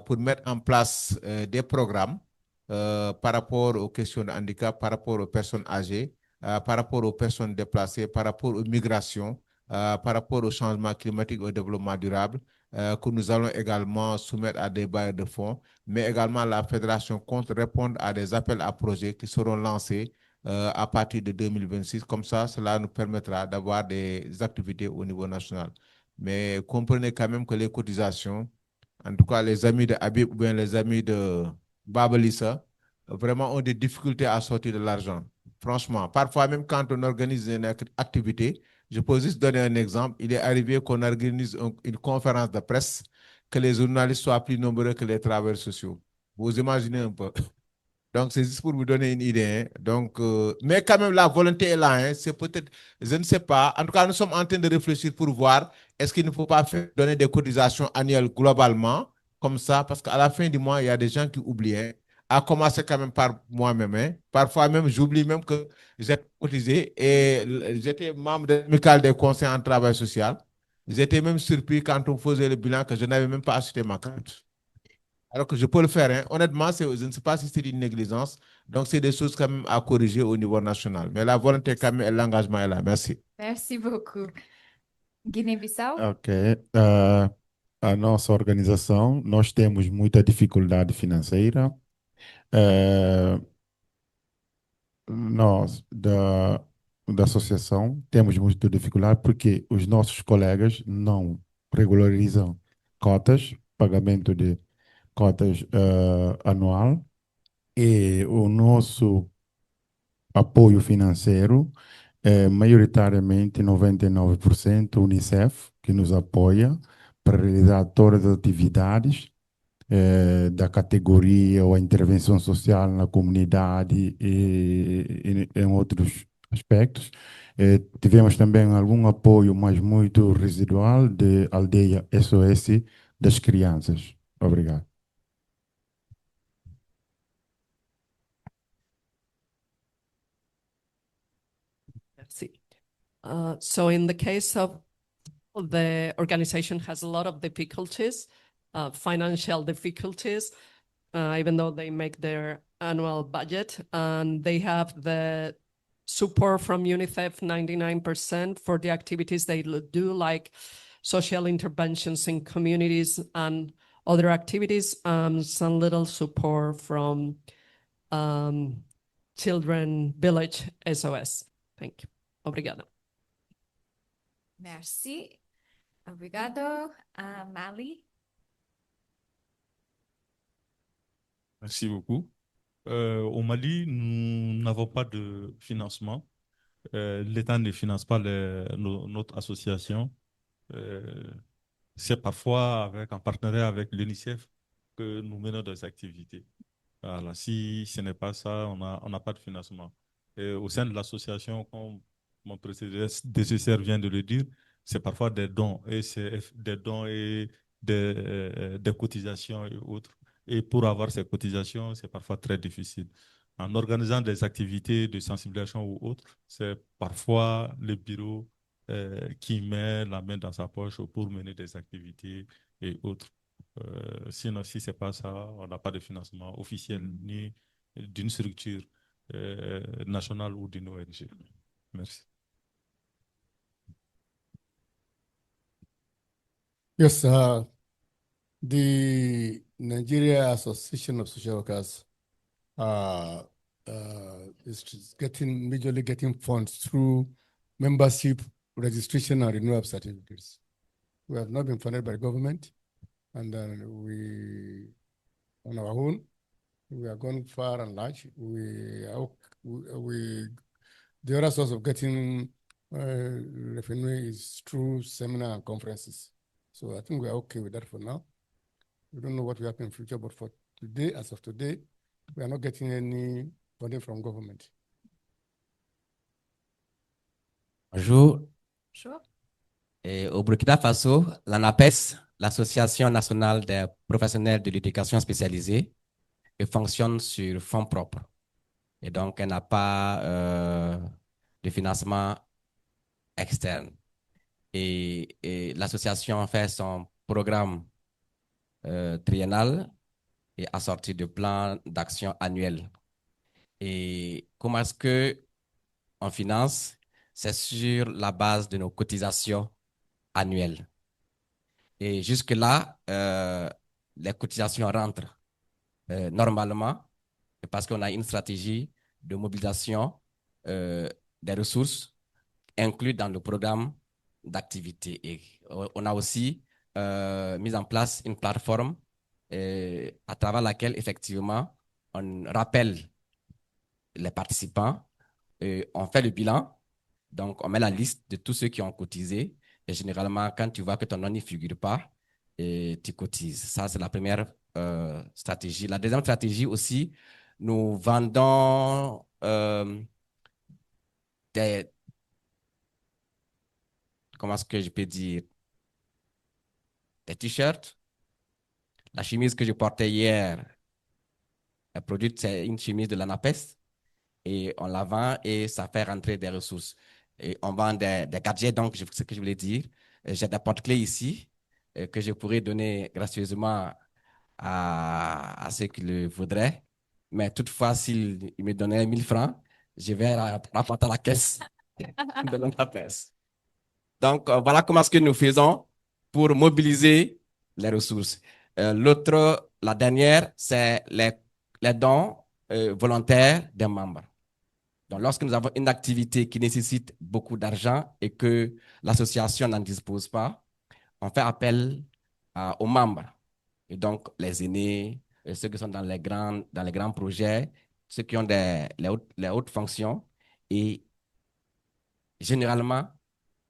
pour mettre en place des programmes par rapport aux questions de handicap, par rapport aux personnes âgées, par rapport aux personnes déplacées, par rapport aux migrations, par rapport au changement climatique et au développement durable, que nous allons également soumettre à des bailleurs de fonds, mais également la fédération compte répondre à des appels à projets qui seront lancés à partir de 2026. Comme ça, cela nous permettra d'avoir des activités au niveau national. Mais comprenez quand même que les cotisations, en tout cas les amis de Habib ou bien les amis de Babalissa, vraiment ont des difficultés à sortir de l'argent. Franchement, parfois même quand on organise une activité, je peux juste donner un exemple. Il est arrivé qu'on organise une conférence de presse, que les journalistes soient plus nombreux que les travailleurs sociaux. Vous imaginez un peu. Donc, c'est juste pour vous donner une idée. Donc, mais quand même, la volonté est là. C'est peut-être, je ne sais pas. En tout cas, nous sommes en train de réfléchir pour voir est-ce qu'il ne faut pas donner des cotisations annuelles globalement, comme ça, parce qu'à la fin du mois, il y a des gens qui oublient. À commencer quand même par moi-même. Parfois même, j'oublie même que j'ai cotisé et j'étais membre de l'amicale des conseils en travail social. J'étais même surpris quand on faisait le bilan que je n'avais même pas acheté ma carte. Alors que je peux le faire. Honnêtement, je ne sais pas si c'est une négligence. Donc, c'est des choses quand même à corriger au niveau national. Mais la volonté quand même et l'engagement est là. Merci. Merci beaucoup. Guiné-Bissau? Ok. A nossa organização, nós temos muita dificuldade financeira. Nós, da associação, temos muita dificuldade porque os nossos colegas não regularizam cotas, pagamento de cotas anual e o nosso apoio financeiro é maioritariamente 99% Unicef, que nos apoia para realizar todas as atividades da categoria ou a intervenção social na comunidade e em outros aspectos. Tivemos também algum apoio, mas muito residual, de aldeia SOS das crianças. Obrigado. Merci. So in the case of the organization has a lot of difficulties, financial difficulties, even though they make their annual budget, and they have the support from UNICEF 99% for the activities they do, like social interventions in communities and other activities, some little support from Children Village SOS. Thank you. Obrigada. Merci. Obrigado. Mali. Merci beaucoup. Au Mali, nous n'avons pas de financement. L'État ne finance pas notre association. C'est parfois en partenariat avec l'UNICEF que nous menons des activités. Voilà. Si ce n'est pas ça, on n'a pas de financement. Et au sein de l'association, comme mon prédécesseur vient de le dire, c'est parfois des dons, et c'est des dons et des cotisations et autres. Et pour avoir ces cotisations, c'est parfois très difficile. En organisant des activités de sensibilisation ou autres, c'est parfois le bureau qui met la main dans sa poche pour mener des activités et autres. Sinon, si ce n'est pas ça, on n'a pas de financement officiel ni d'une structure nationale ou d'une ONG. Merci. Yes, the Nigeria Association of Social Workers is majorly getting funds through membership, registration, and renewal of certificates. We have not been funded by the government, and then on our own, we are going far and large. The other source of getting revenue is through seminar and conferences. So I think we are okay with that for now. We don't know what will happen in future, but for today, as of today, we are not getting any funding from government. Bonjour. Bonjour. Et au Burkina Faso, l'ANAPES, l'Association nationale des professionnels de l'éducation spécialisée, fonctionne sur fonds propres. Et donc, elle n'a pas de financement externe. Et l'association fait son programme triennal et assorti de plans d'action annuels. Et comment est-ce qu'on finance? C'est sur la base de nos cotisations annuelles. Et jusque-là, les cotisations rentrent normalement parce qu'on a une stratégie de mobilisation des ressources incluses dans le programme d'activité. Et on a aussi mis en place une plateforme à travers laquelle, effectivement, on rappelle les participants, on fait le bilan, donc on met la liste de tous ceux qui ont cotisé, et généralement, quand tu vois que ton nom n'y figure pas, tu cotises. Ça, c'est la première stratégie. La deuxième stratégie aussi, nous vendons des... Comment est-ce que je peux dire? Des t-shirts. La chemise que je portais hier, la produite, c'est une chemise de l'ANAPES. Et on la vend et ça fait rentrer des ressources. Et on vend des gadgets, donc ce que je voulais dire. J'ai des porte-clés ici que je pourrais donner gracieusement à ceux qui le voudraient. Mais toutefois, s'ils me donnaient 1000 francs, je vais rapporter à la caisse de l'ANAPES. Donc, voilà comment est-ce que nous faisons pour mobiliser les ressources. La dernière, c'est les dons volontaires des membres. Donc, lorsque nous avons une activité qui nécessite beaucoup d'argent et que l'association n'en dispose pas, on fait appel aux membres Et donc, les aînés, ceux qui sont dans les grands projets, ceux qui ont les hautes fonctions, et généralement,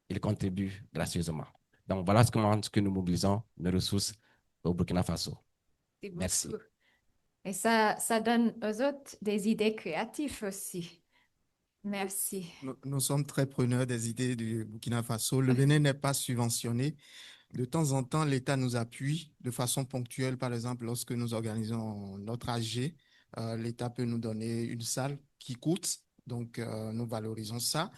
ils contribuent gracieusement. Donc, voilà ce que nous mobilisons, nos ressources au Burkina Faso. Merci. Beaucoup. Et ça donne aux autres des idées créatives aussi. Merci. Nous sommes très preneurs des idées du Burkina Faso. Le Bénin n'est pas subventionné. De temps en temps, l'État nous appuie de façon ponctuelle. Par exemple, lorsque nous organisons notre AG, l'État peut nous donner une salle qui coûte. Donc, nous valorisons ça.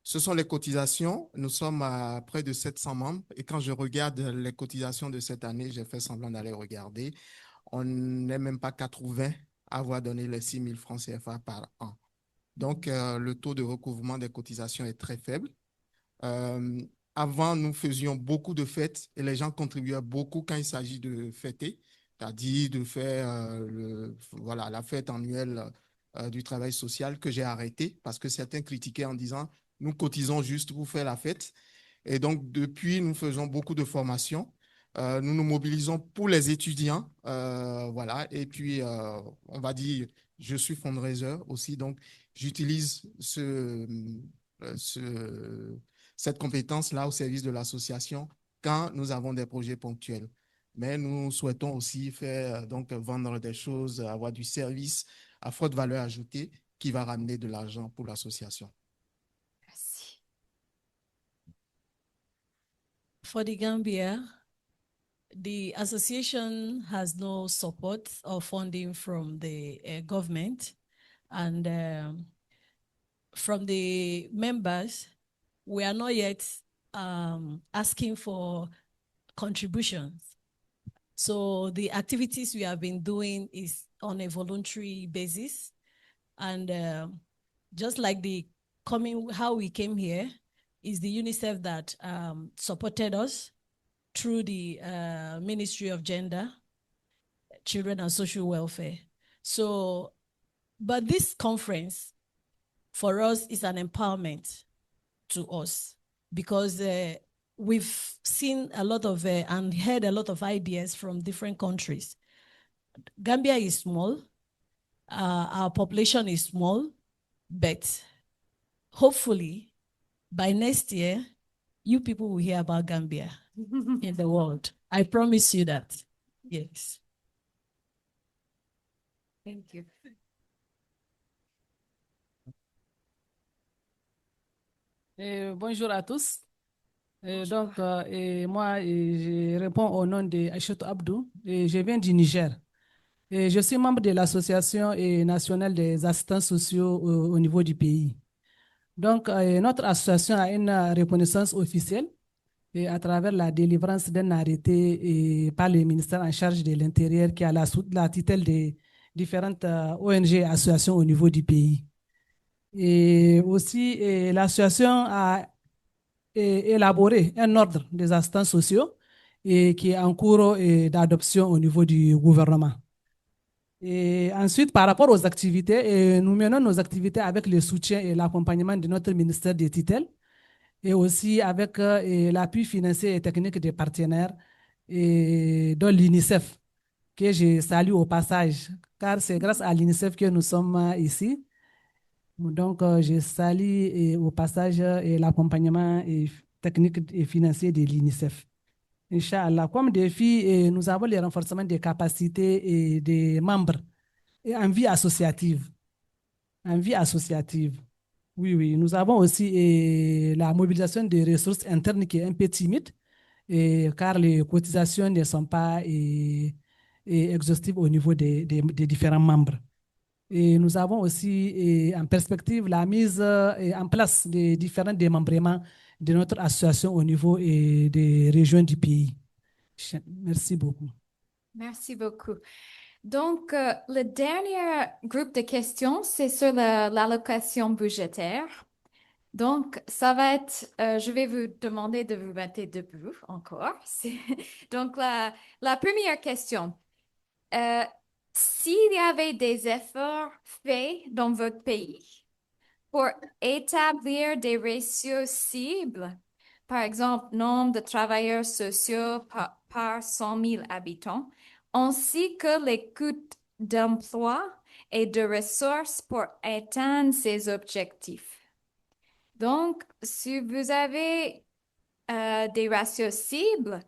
Ce sont les cotisations. Nous sommes à près de 700 membres. Et quand je regarde les cotisations de cette année, j'ai fait semblant d'aller regarder. On n'est même pas 80 à avoir donné les 6 000 francs CFA par an. Donc, le taux de recouvrement des cotisations est très faible. Avant, nous faisions beaucoup de fêtes et les gens contribuaient beaucoup quand il s'agit de fêter, c'est-à-dire de faire voilà, la fête annuelle du travail social que j'ai arrêté parce que certains critiquaient en disant « nous cotisons juste pour faire la fête ». Et donc, depuis, nous faisons beaucoup de formations. Nous nous mobilisons pour les étudiants. Voilà. Et puis, on va dire, je suis fundraiser aussi, donc j'utilise cette compétence-là au service de l'association quand nous avons des projets ponctuels. Mais nous souhaitons aussi faire, donc, vendre des choses, avoir du service à forte valeur ajoutée qui va ramener de l'argent pour l'association. Merci. For the Gambia, the association has no support or funding from the government, and from the members, we are not yet asking for contributions. So the activities we have been doing is on a voluntary basis. And just like how we came here, is the UNICEF that supported us through the Ministry of Gender, Children and Social Welfare. So, but this conference for us is an empowerment to us because we've seen a lot of and heard a lot of ideas from different countries. Gambia is small, our population is small, but hopefully by next year, you people will hear about Gambia in the world. I promise you that. Yes. Thank you. Bonjour à tous. Moi, je réponds au nom de Aïchatou Abdou et je viens du Niger. Et je suis membre de l'Association nationale des assistants sociaux au niveau du pays. Donc, notre association a une reconnaissance officielle et à travers la délivrance d'un arrêté par le ministère en charge de l'Intérieur qui a la tutelle des différentes ONG et associations au niveau du pays. Et aussi, l'association a élaboré un ordre des assistants sociaux qui est en cours d'adoption au niveau du gouvernement. Et ensuite, par rapport aux activités, nous menons nos activités avec le soutien et l'accompagnement de notre ministère des tutelles et aussi avec l'appui financier et technique des partenaires, dont l'UNICEF, que je salue au passage, car c'est grâce à l'UNICEF que nous sommes ici. Donc, je salue au passage l'accompagnement technique et financier de l'UNICEF. Inch'Allah, comme défi, nous avons le renforcement des capacités et des membres en vie associative. En vie associative. Oui, oui. Nous avons aussi la mobilisation des ressources internes qui est un peu timide, car les cotisations ne sont pas exhaustives au niveau des différents membres. Et nous avons aussi en perspective la mise en place des différents démembrements de notre association au niveau des régions du pays. Merci beaucoup. Merci beaucoup. Donc, le dernier groupe de questions, c'est sur l'allocation budgétaire. Donc, ça va être, je vais vous demander de vous mettre debout encore. Donc, la première question. S'il y avait des efforts faits dans votre pays pour établir des ratios cibles, par exemple, nombre de travailleurs sociaux par 100 000 habitants, ainsi que les coûts d'emploi et de ressources pour atteindre ces objectifs. Donc, si vous avez des ratios cibles,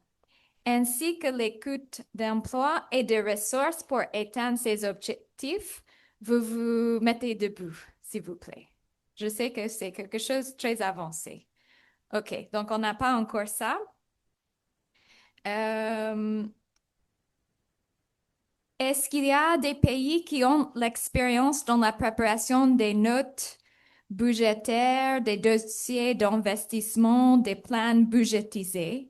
ainsi que les coûts d'emploi et de ressources pour atteindre ces objectifs, vous vous mettez debout, s'il vous plaît. Je sais que c'est quelque chose de très avancé. OK, donc on n'a pas encore ça. Est-ce qu'il y a des pays qui ont l'expérience dans la préparation des notes budgétaires, des dossiers d'investissement, des plans budgétisés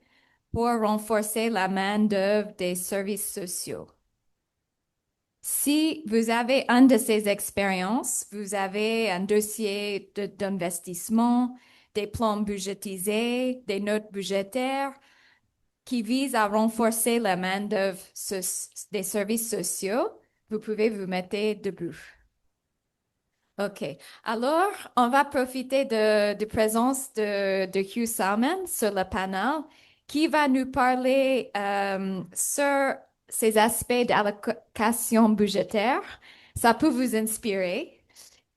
pour renforcer la main-d'œuvre des services sociaux? Si vous avez une de ces expériences, vous avez un dossier d'investissement, des plans budgétisés, des notes budgétaires qui visent à renforcer la main-d'œuvre des services sociaux, vous pouvez vous mettre debout. OK. Alors, on va profiter de présence de Hugh Salmon sur le panel qui va nous parler sur ces aspects d'allocation budgétaire. Ça peut vous inspirer.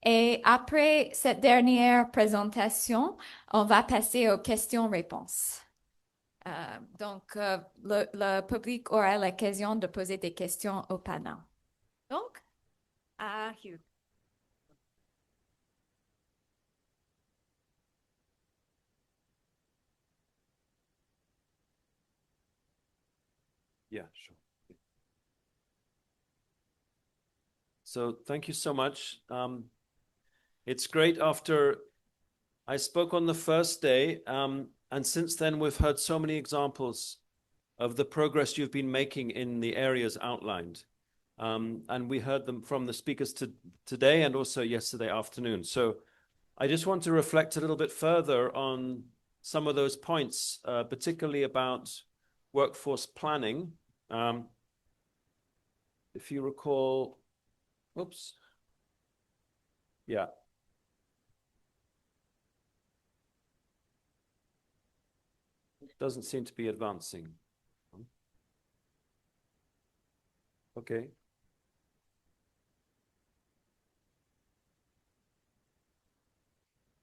Et après cette dernière présentation, on va passer aux questions-réponses. Donc, le public aura l'occasion de poser des questions au panel. Donc, à Hugh. Yeah, sure. So thank you so much. It's great after I spoke on the first day, and since then we've heard so many examples of the progress you've been making in the areas outlined. And we heard them from the speakers today and also yesterday afternoon. So I just want to reflect a little bit further on some of those points, particularly about workforce planning. If you recall, oops, yeah. It doesn't seem to be advancing. Okay.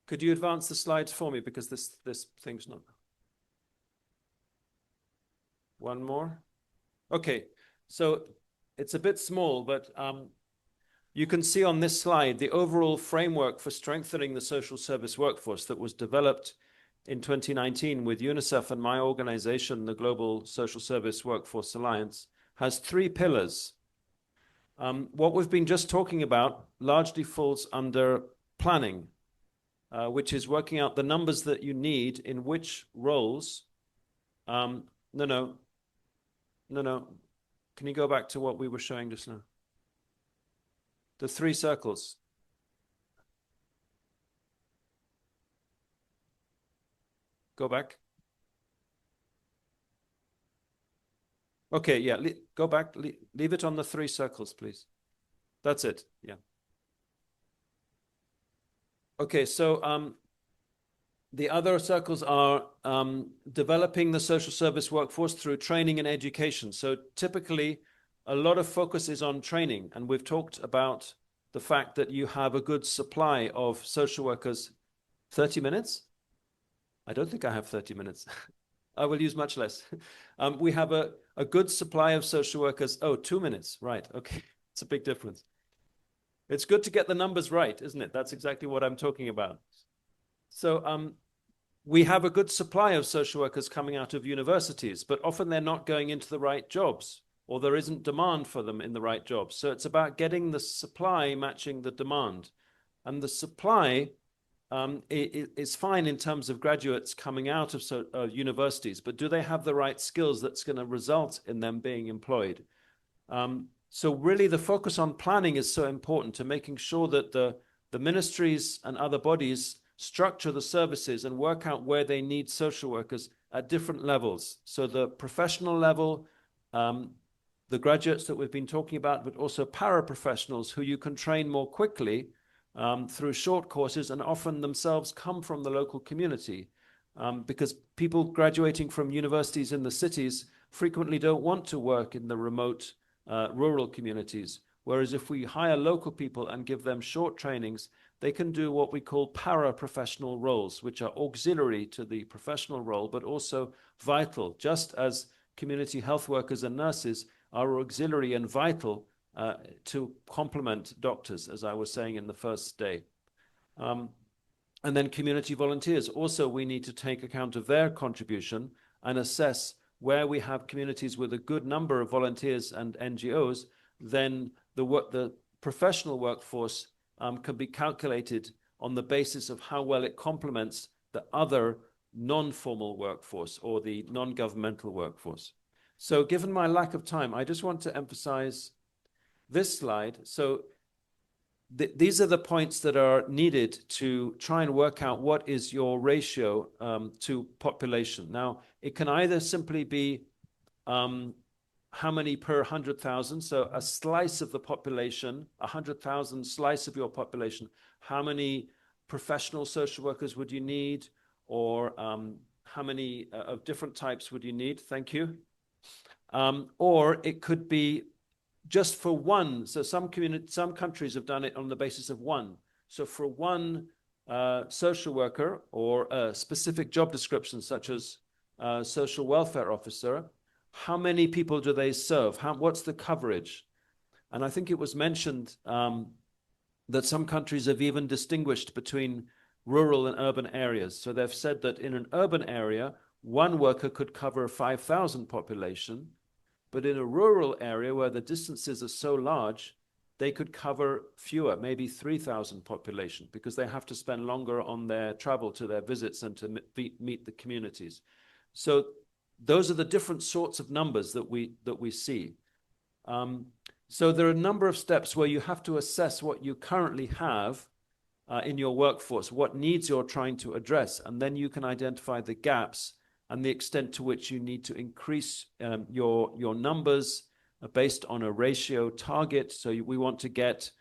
Could you advance the slides for me because this thing's not. One more. Okay, so it's a bit small, but you can see on this slide the overall framework for strengthening the social service workforce that was developed in 2019 with UNICEF and my organization, the Global Social Service Workforce Alliance, has 3 pillars. What we've been just talking about largely falls under planning, which is working out the numbers that you need in which roles. No. Can you go back to what we were showing just now? The 3 circles. Go back. Okay, yeah, go back. Leave it on the 3 circles, please. That's it, yeah. Okay, so the other circles are developing the social service workforce through training and education. So typically, a lot of focus is on training, and we've talked about the fact that you have a good supply of social workers. 30 minutes? I don't think I have 30 minutes. I will use much less. We have a good supply of social workers. Oh, 2 minutes, right, okay. It's a big difference. It's good to get the numbers right, isn't it? That's exactly what I'm talking about. So we have a good supply of social workers coming out of universities, but often they're not going into the right jobs, or there isn't demand for them in the right jobs. So it's about getting the supply matching the demand. And the supply is fine in terms of graduates coming out of universities, but do they have the right skills that's going to result in them being employed? So really the focus on planning is so important to making sure that the ministries and other bodies structure the services and work out where they need social workers at different levels. So the professional level, the graduates that we've been talking about, but also paraprofessionals who you can train more quickly through short courses and often themselves come from the local community because people graduating from universities in the cities frequently don't want to work in the remote rural communities. Whereas if we hire local people and give them short trainings, they can do what we call para-professional roles, which are auxiliary to the professional role, but also vital, just as community health workers and nurses are auxiliary and vital to complement doctors, as I was saying in the first day. And then community volunteers. Also, we need to take account of their contribution and assess where we have communities with a good number of volunteers and NGOs, then the professional workforce can be calculated on the basis of how well it complements the other non-formal workforce or the non-governmental workforce. So given my lack of time, I just want to emphasize this slide. So these are the points that are needed to try and work out what is your ratio to population. Now, it can either simply be how many per 100,000, so a slice of the population, 100,000 slice of your population, how many professional social workers would you need, or how many of different types would you need? Thank you. Or it could be just for one. So some countries have done it on the basis of one. So for one social worker or a specific job description, such as social welfare officer, how many people do they serve? What's the coverage? And I think it was mentioned that some countries have even distinguished between rural and urban areas. So they've said that in an urban area, one worker could cover 5,000 population, but in a rural area where the distances are so large, they could cover fewer, maybe 3,000 population, because they have to spend longer on their travel to their visits and to meet the communities. So those are the different sorts of numbers that we see. So there are a number of steps where you have to assess what you currently have in your workforce, what needs you're trying to address, and then you can identify the gaps and the extent to which you need to increase your numbers based on a ratio target. So we want to get,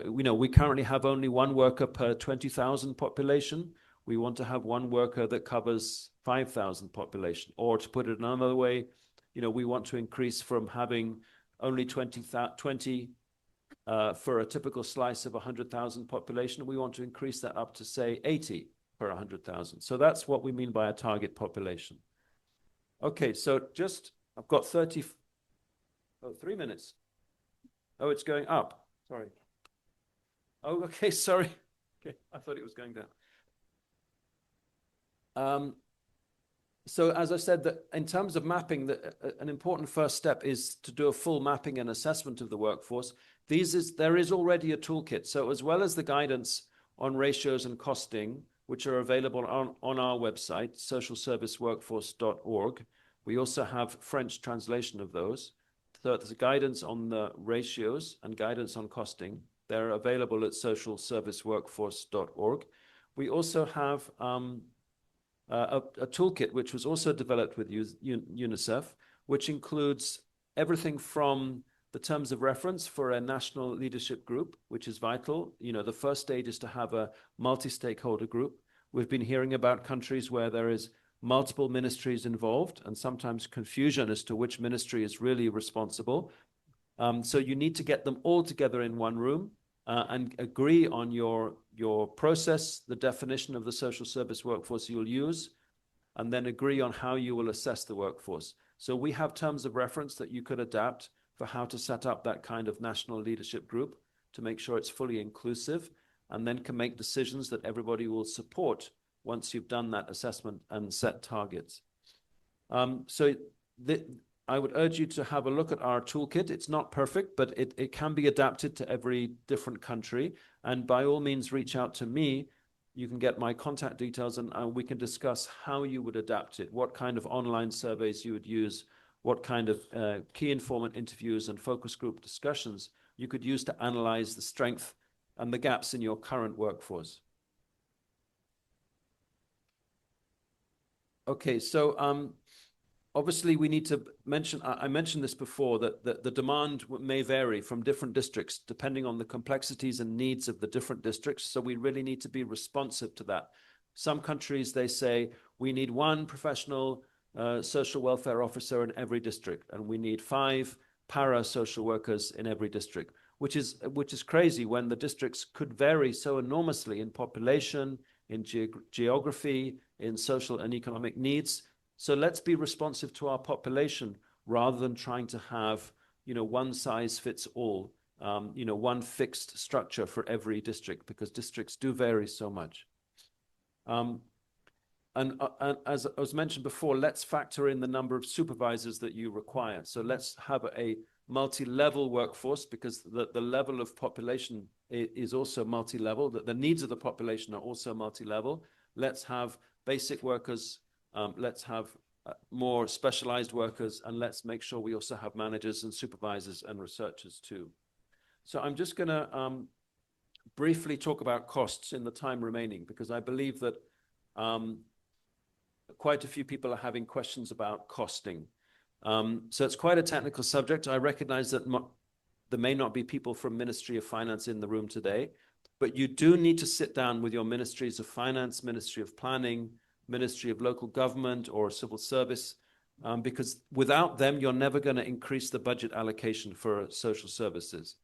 we currently have only one worker per 20,000 population. We want to have one worker that covers 5,000 population. Or to put it another way, we want to increase from having only 20 for a typical slice of 100,000 population. We want to increase that up to, say, 80 per 100,000. So that's what we mean by a target population. Okay, so I've got 3 minutes. Oh, it's going up. Sorry. Oh, okay, sorry. Okay, I thought it was going down. So as I said, that in terms of mapping, an important first step is to do a full mapping and assessment of the workforce. There is already a toolkit. So as well as the guidance on ratios and costing, which are available on our website, socialserviceworkforce.org, we also have French translation of those. So there's a guidance on the ratios and guidance on costing. They're available at socialserviceworkforce.org. We also have a toolkit which was also developed with UNICEF, which includes everything from the terms of reference for a national leadership group, which is vital. The first stage is to have a multi-stakeholder group. We've been hearing about countries where there is multiple ministries involved and sometimes confusion as to which ministry is really responsible. So you need to get them all together in one room and agree on your process, the definition of the social service workforce you'll use, and then agree on how you will assess the workforce. So we have terms of reference that you could adapt for how to set up that kind of national leadership group to make sure it's fully inclusive, and then can make decisions that everybody will support once you've done that assessment and set targets. I would urge you to have a look at our toolkit. It's not perfect, but it can be adapted to every different country. And by all means, reach out to me. You can get my contact details and we can discuss how you would adapt it, what kind of online surveys you would use, what kind of key informant interviews and focus group discussions you could use to analyze the strength and the gaps in your current workforce. Okay, so obviously we need to mention, I mentioned this before, that the demand may vary from different districts depending on the complexities and needs of the different districts. So we really need to be responsive to that. Some countries, they say, we need one professional social welfare officer in every district, and we need 5 para-social workers in every district, which is crazy when the districts could vary so enormously in population, in geography, in social and economic needs. So let's be responsive to our population rather than trying to have, one size fits all, one fixed structure for every district, because districts do vary so much. And as was mentioned before, let's factor in the number of supervisors that you require. So let's have a multi-level workforce, because the level of population is also multi-level, that the needs of the population are also multi-level. Let's have basic workers, let's have more specialized workers, and let's make sure we also have managers and supervisors and researchers too. So I'm just going to briefly talk about costs in the time remaining, because I believe that quite a few people are having questions about costing. So it's quite a technical subject. I recognize that there may not be people from Ministry of Finance in the room today, but you do need to sit down with your Ministries of Finance, Ministry of Planning, Ministry of Local Government, or Civil Service, because without them, you're never going to increase the budget allocation for social services.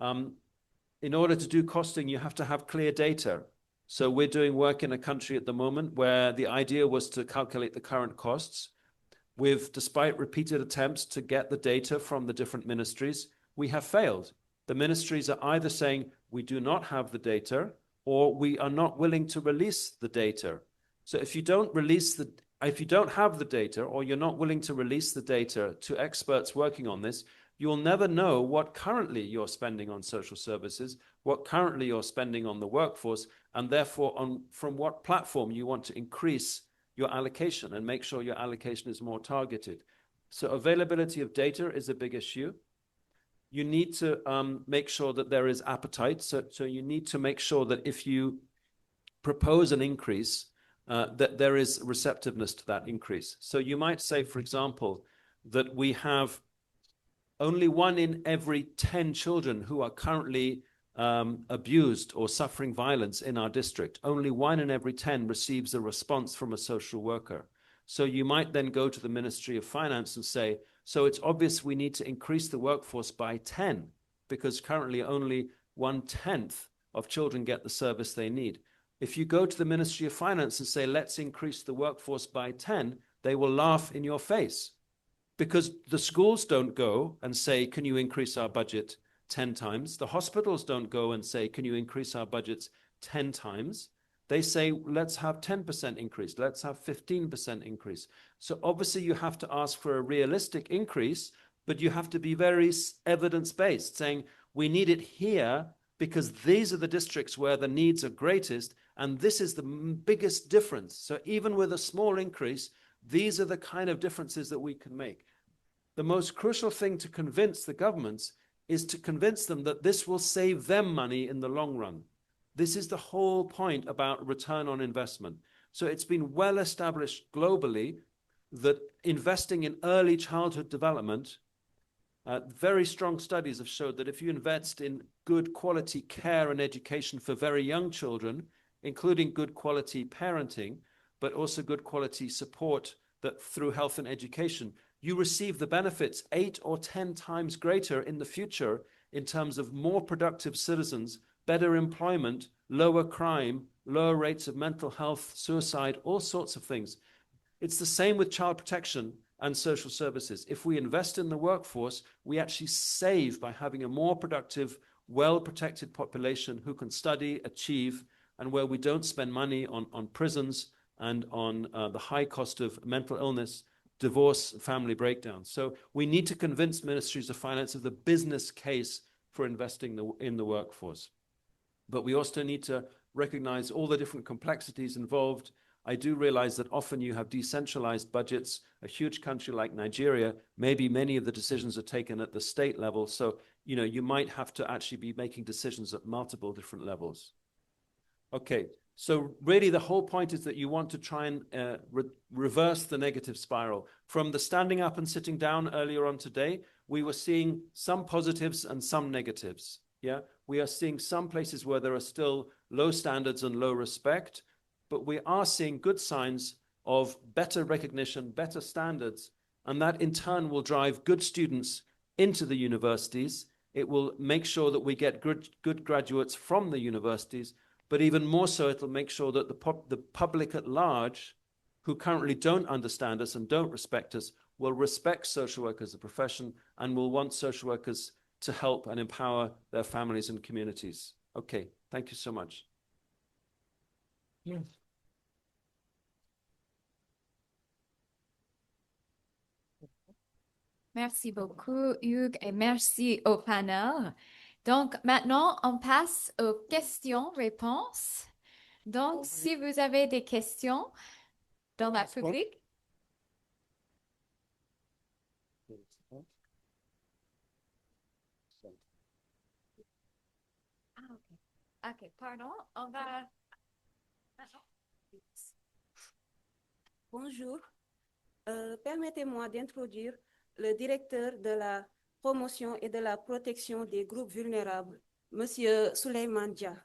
In order to do costing, you have to have clear data. So we're doing work in a country at the moment where the idea was to calculate the current costs. Despite repeated attempts to get the data from the different ministries, we have failed. The ministries are either saying we do not have the data, or we are not willing to release the data. So if you don't have the data, or you're not willing to release the data to experts working on this, you'll never know what currently you're spending on social services, what currently you're spending on the workforce, and therefore from what platform you want to increase your allocation and make sure your allocation is more targeted. So availability of data is a big issue. You need to make sure that there is appetite. So you need to make sure that if you propose an increase, that there is receptiveness to that increase. So you might say, for example, that we have only 1 in every 10 children who are currently abused or suffering violence in our district. Only 1 in every 10 receives a response from a social worker. So you might then go to the Ministry of Finance and say, so it's obvious we need to increase the workforce by 10, because currently only 1/10 of children get the service they need. If you go to the Ministry of Finance and say, let's increase the workforce by 10, they will laugh in your face, because the schools don't go and say, can you increase our budget 10 times? The hospitals don't go and say, can you increase our budgets 10 times? They say, let's have 10% increase. Let's have 15% increase. So obviously you have to ask for a realistic increase, but you have to be very evidence-based, saying we need it here because these are the districts where the needs are greatest, and this is the biggest difference. So even with a small increase, these are the kind of differences that we can make. The most crucial thing to convince the governments is to convince them that this will save them money in the long run. This is the whole point about return on investment. So it's been well established globally that investing in early childhood development, very strong studies have showed that if you invest in good quality care and education for very young children, including good quality parenting, but also good quality support that through health and education, you receive the benefits 8 or 10 times greater in the future in terms of more productive citizens, better employment, lower crime, lower rates of mental health, suicide, all sorts of things. It's the same with child protection and social services. If we invest in the workforce, we actually save by having a more productive, well-protected population who can study, achieve, and where we don't spend money on prisons and on the high cost of mental illness, divorce, family breakdown. So we need to convince ministries of finance of the business case for investing in the workforce. But we also need to recognize all the different complexities involved. I do realize that often you have decentralized budgets. A huge country like Nigeria, maybe many of the decisions are taken at the state level. So, you might have to actually be making decisions at multiple different levels. Okay, so really the whole point is that you want to try and reverse the negative spiral. From the standing up and sitting down earlier on today, we were seeing some positives and some negatives. Yeah, we are seeing some places where there are still low standards and low respect, but we are seeing good signs of better recognition, better standards, and that in turn will drive good students into the universities. It will make sure that we get good graduates from the universities, but even more so, it'll make sure that the public at large, who currently don't understand us and don't respect us, will respect social work as a profession and will want social workers to help and empower their families and communities. Okay, thank you so much. Yes. Merci beaucoup, Hugues, et merci au panel. Donc, maintenant, on passe aux questions-réponses. Donc, si vous avez des questions dans la public. OK, pardon, on va... Bonjour. Permettez-moi d'introduire le directeur de la promotion et de la protection des groupes vulnérables, Monsieur Souleymane Dia.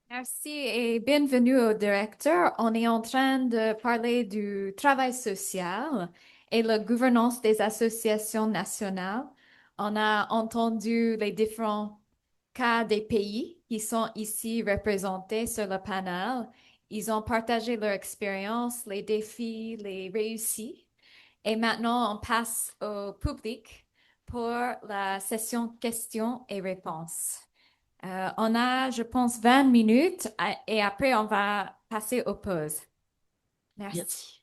Merci et bienvenue au directeur. On est en train de parler du travail social et la gouvernance des associations nationales. On a entendu les différents cas des pays qui sont ici représentés sur le panel. Ils ont partagé leur expérience, les défis, les réussites. Et maintenant, on passe au public pour la session questions et réponses. On a, je pense, 20 minutes et après, on va passer aux pauses. Merci. Yes.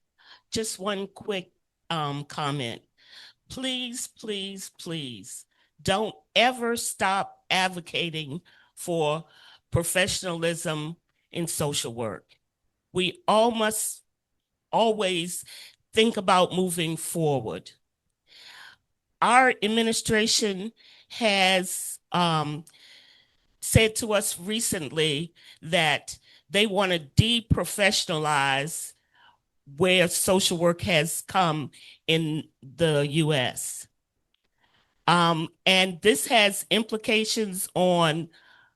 Just one quick comment. Please, please, please don't ever stop advocating for professionalism in social work. We all must always think about moving forward. Our administration has said to us recently that they want to deprofessionalize where social work has come in the US. And this has implications on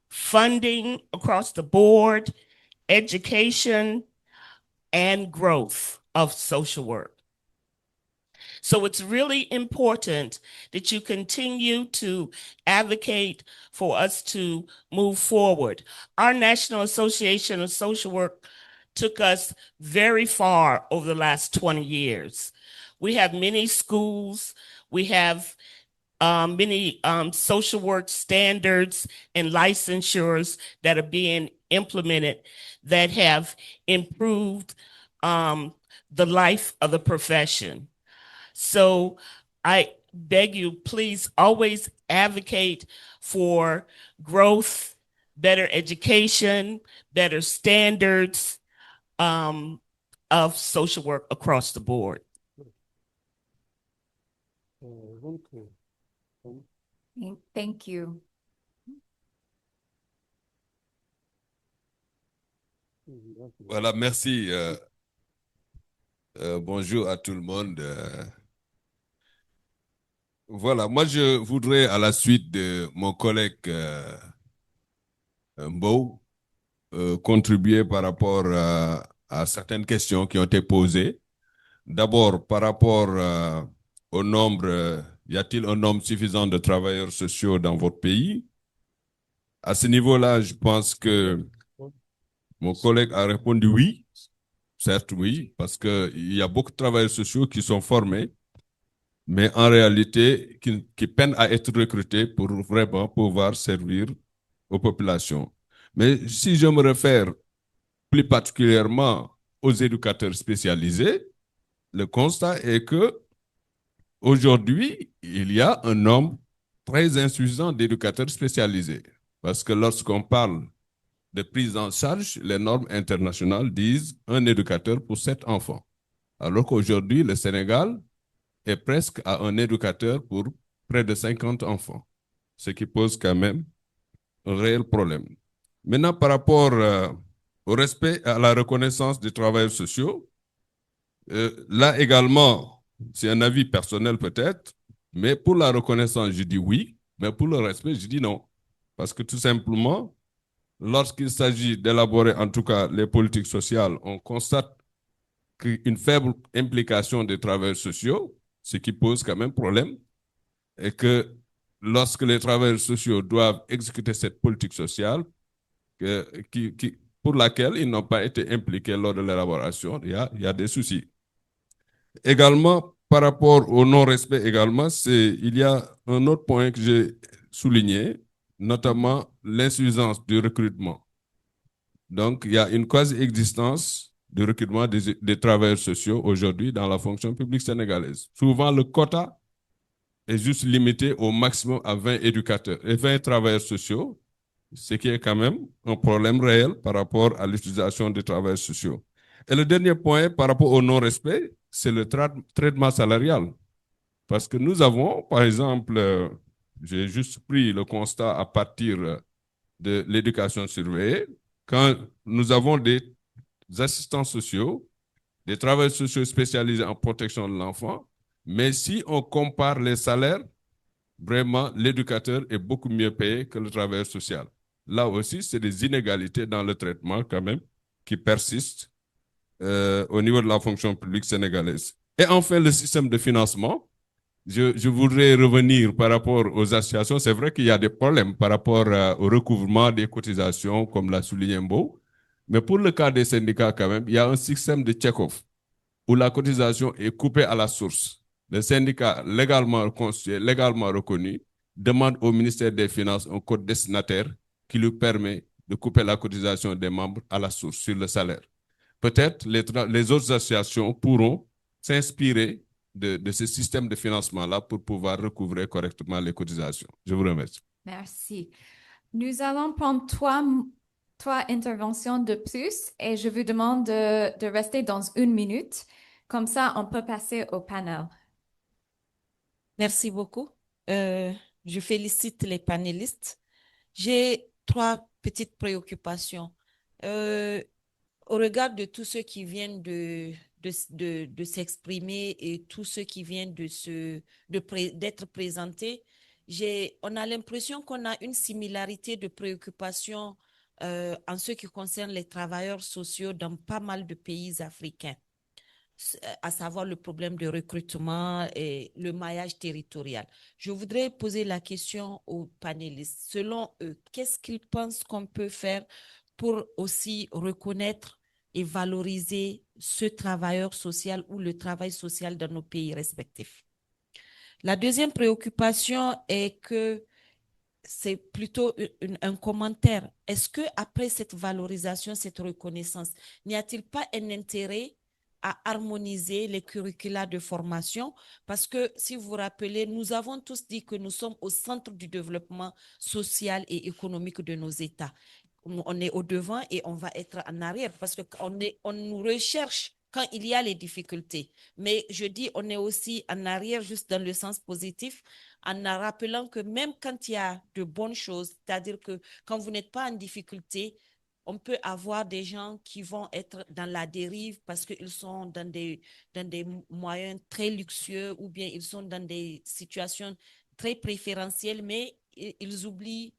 funding across the board, education, and growth of social work. So it's really important that you continue to advocate for us to move forward. Our National Association of Social Work took us very far over the last 20 years. We have many schools, we have many social work standards and licensures that are being implemented that have improved the life of the profession. So I beg you, please always advocate for growth, better education, better standards of social work across the board. Thank you. Voilà, merci. Bonjour à tout le monde. Voilà, moi je voudrais, à la suite de mon collègue Mbow, contribuer par rapport à certaines questions qui ont été posées. D'abord, par rapport au nombre, y a-t-il un nombre suffisant de travailleurs sociaux dans votre pays? À ce niveau-là, je pense que mon collègue a répondu oui. Certes, oui, parce qu'il y a beaucoup de travailleurs sociaux qui sont formés, mais en réalité, qui peinent à être recrutés pour vraiment pouvoir servir aux populations. Mais si je me réfère plus particulièrement aux éducateurs spécialisés, le constat est que aujourd'hui, il y a un nombre très insuffisant d'éducateurs spécialisés. Parce que lorsqu'on parle de prise en charge, les normes internationales disent un éducateur pour 7 enfants. Alors qu'aujourd'hui, le Sénégal est presque à un éducateur pour près de 50 enfants, ce qui pose quand même un réel problème. Maintenant, par rapport au respect et à la reconnaissance des travailleurs sociaux, là également, c'est un avis personnel peut-être, mais pour la reconnaissance, je dis oui, mais pour le respect, je dis non. Parce que tout simplement, lorsqu'il s'agit d'élaborer en tout cas les politiques sociales, on constate une faible implication des travailleurs sociaux, ce qui pose quand même problème, et que lorsque les travailleurs sociaux doivent exécuter cette politique sociale, pour laquelle ils n'ont pas été impliqués lors de l'élaboration, il y a des soucis. Également, par rapport au non-respect également, il y a un autre point que j'ai souligné, notamment l'insuffisance du recrutement. Donc, il y a une quasi-existence du recrutement des travailleurs sociaux aujourd'hui dans la fonction publique sénégalaise. Souvent, le quota est juste limité au maximum à 20 éducateurs et 20 travailleurs sociaux, ce qui est quand même un problème réel par rapport à l'utilisation des travailleurs sociaux. Et le dernier point par rapport au non-respect, c'est le traitement salarial. Parce que nous avons, par exemple, j'ai juste pris le constat à partir de l'éducation surveillée, quand nous avons des assistants sociaux, des travailleurs sociaux spécialisés en protection de l'enfant, mais si on compare les salaires, vraiment, l'éducateur est beaucoup mieux payé que le travailleur social. Là aussi, c'est des inégalités dans le traitement quand même qui persistent au niveau de la fonction publique sénégalaise. Et enfin, le système de financement. Je voudrais revenir par rapport aux associations. C'est vrai qu'il y a des problèmes par rapport au recouvrement des cotisations, comme l'a souligné Mbo. Mais pour le cas des syndicats, quand même, il y a un système de check-off où la cotisation est coupée à la source. Le syndicat légalement constitué, légalement reconnu, demande au ministère des Finances un code destinataire qui lui permet de couper la cotisation des membres à la source sur le salaire. Peut-être les autres associations pourront s'inspirer de ce système de financement-là pour pouvoir recouvrer correctement les cotisations. Je vous remercie. Merci. Nous allons prendre trois interventions de plus et je vous demande de rester dans 1 minute. Comme ça, on peut passer au panel. Merci beaucoup. Je félicite les panélistes. J'ai 3 petites préoccupations. Au regard de tous ceux qui viennent de s'exprimer et tous ceux qui viennent d'être présentés, on a l'impression qu'on a une similarité de préoccupations en ce qui concerne les travailleurs sociaux dans pas mal de pays africains, à savoir le problème de recrutement et le maillage territorial. Je voudrais poser la question aux panélistes. Selon eux, qu'est-ce qu'ils pensent qu'on peut faire pour aussi reconnaître et valoriser ce travailleur social ou le travail social dans nos pays respectifs? La deuxième préoccupation est que c'est plutôt un commentaire. Est-ce que après cette valorisation, cette reconnaissance, n'y a-t-il pas un intérêt à harmoniser les curricula de formation? Parce que si vous vous rappelez, nous avons tous dit que nous sommes au centre du développement social et économique de nos États. On est au devant et on va être en arrière parce qu'on nous recherche quand il y a les difficultés. Mais je dis, on est aussi en arrière juste dans le sens positif, en rappelant que même quand il y a de bonnes choses, c'est-à-dire que quand vous n'êtes pas en difficulté, on peut avoir des gens qui vont être dans la dérive parce qu'ils sont dans des moyens très luxueux ou bien ils sont dans des situations très préférentielles, mais ils oublient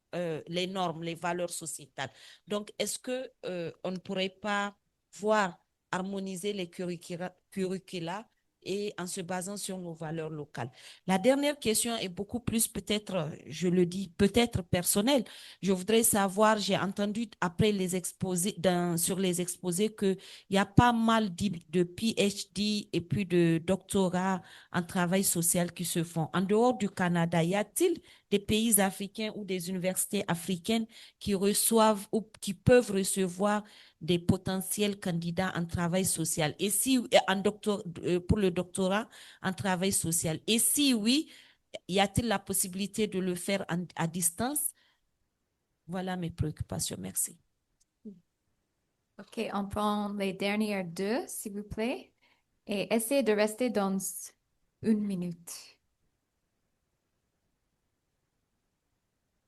les normes, les valeurs sociétales. Donc, est-ce qu'on ne pourrait pas voir harmoniser les curricula et en se basant sur nos valeurs locales? La dernière question est beaucoup plus peut-être, je le dis, peut-être personnelle. Je voudrais savoir, j'ai entendu après les exposés, sur les exposés qu'il y a pas mal de PhD et puis de doctorats en travail social qui se font. En dehors du Canada, y a-t-il des pays africains ou des universités africaines qui reçoivent ou qui peuvent recevoir des potentiels candidats en travail social? Et si pour le doctorat en travail social, et si oui, y a-t-il la possibilité de le faire à distance? Voilà mes préoccupations. Merci. OK, on prend les dernières 2, s'il vous plaît. Et essayez de rester dans 1 minute.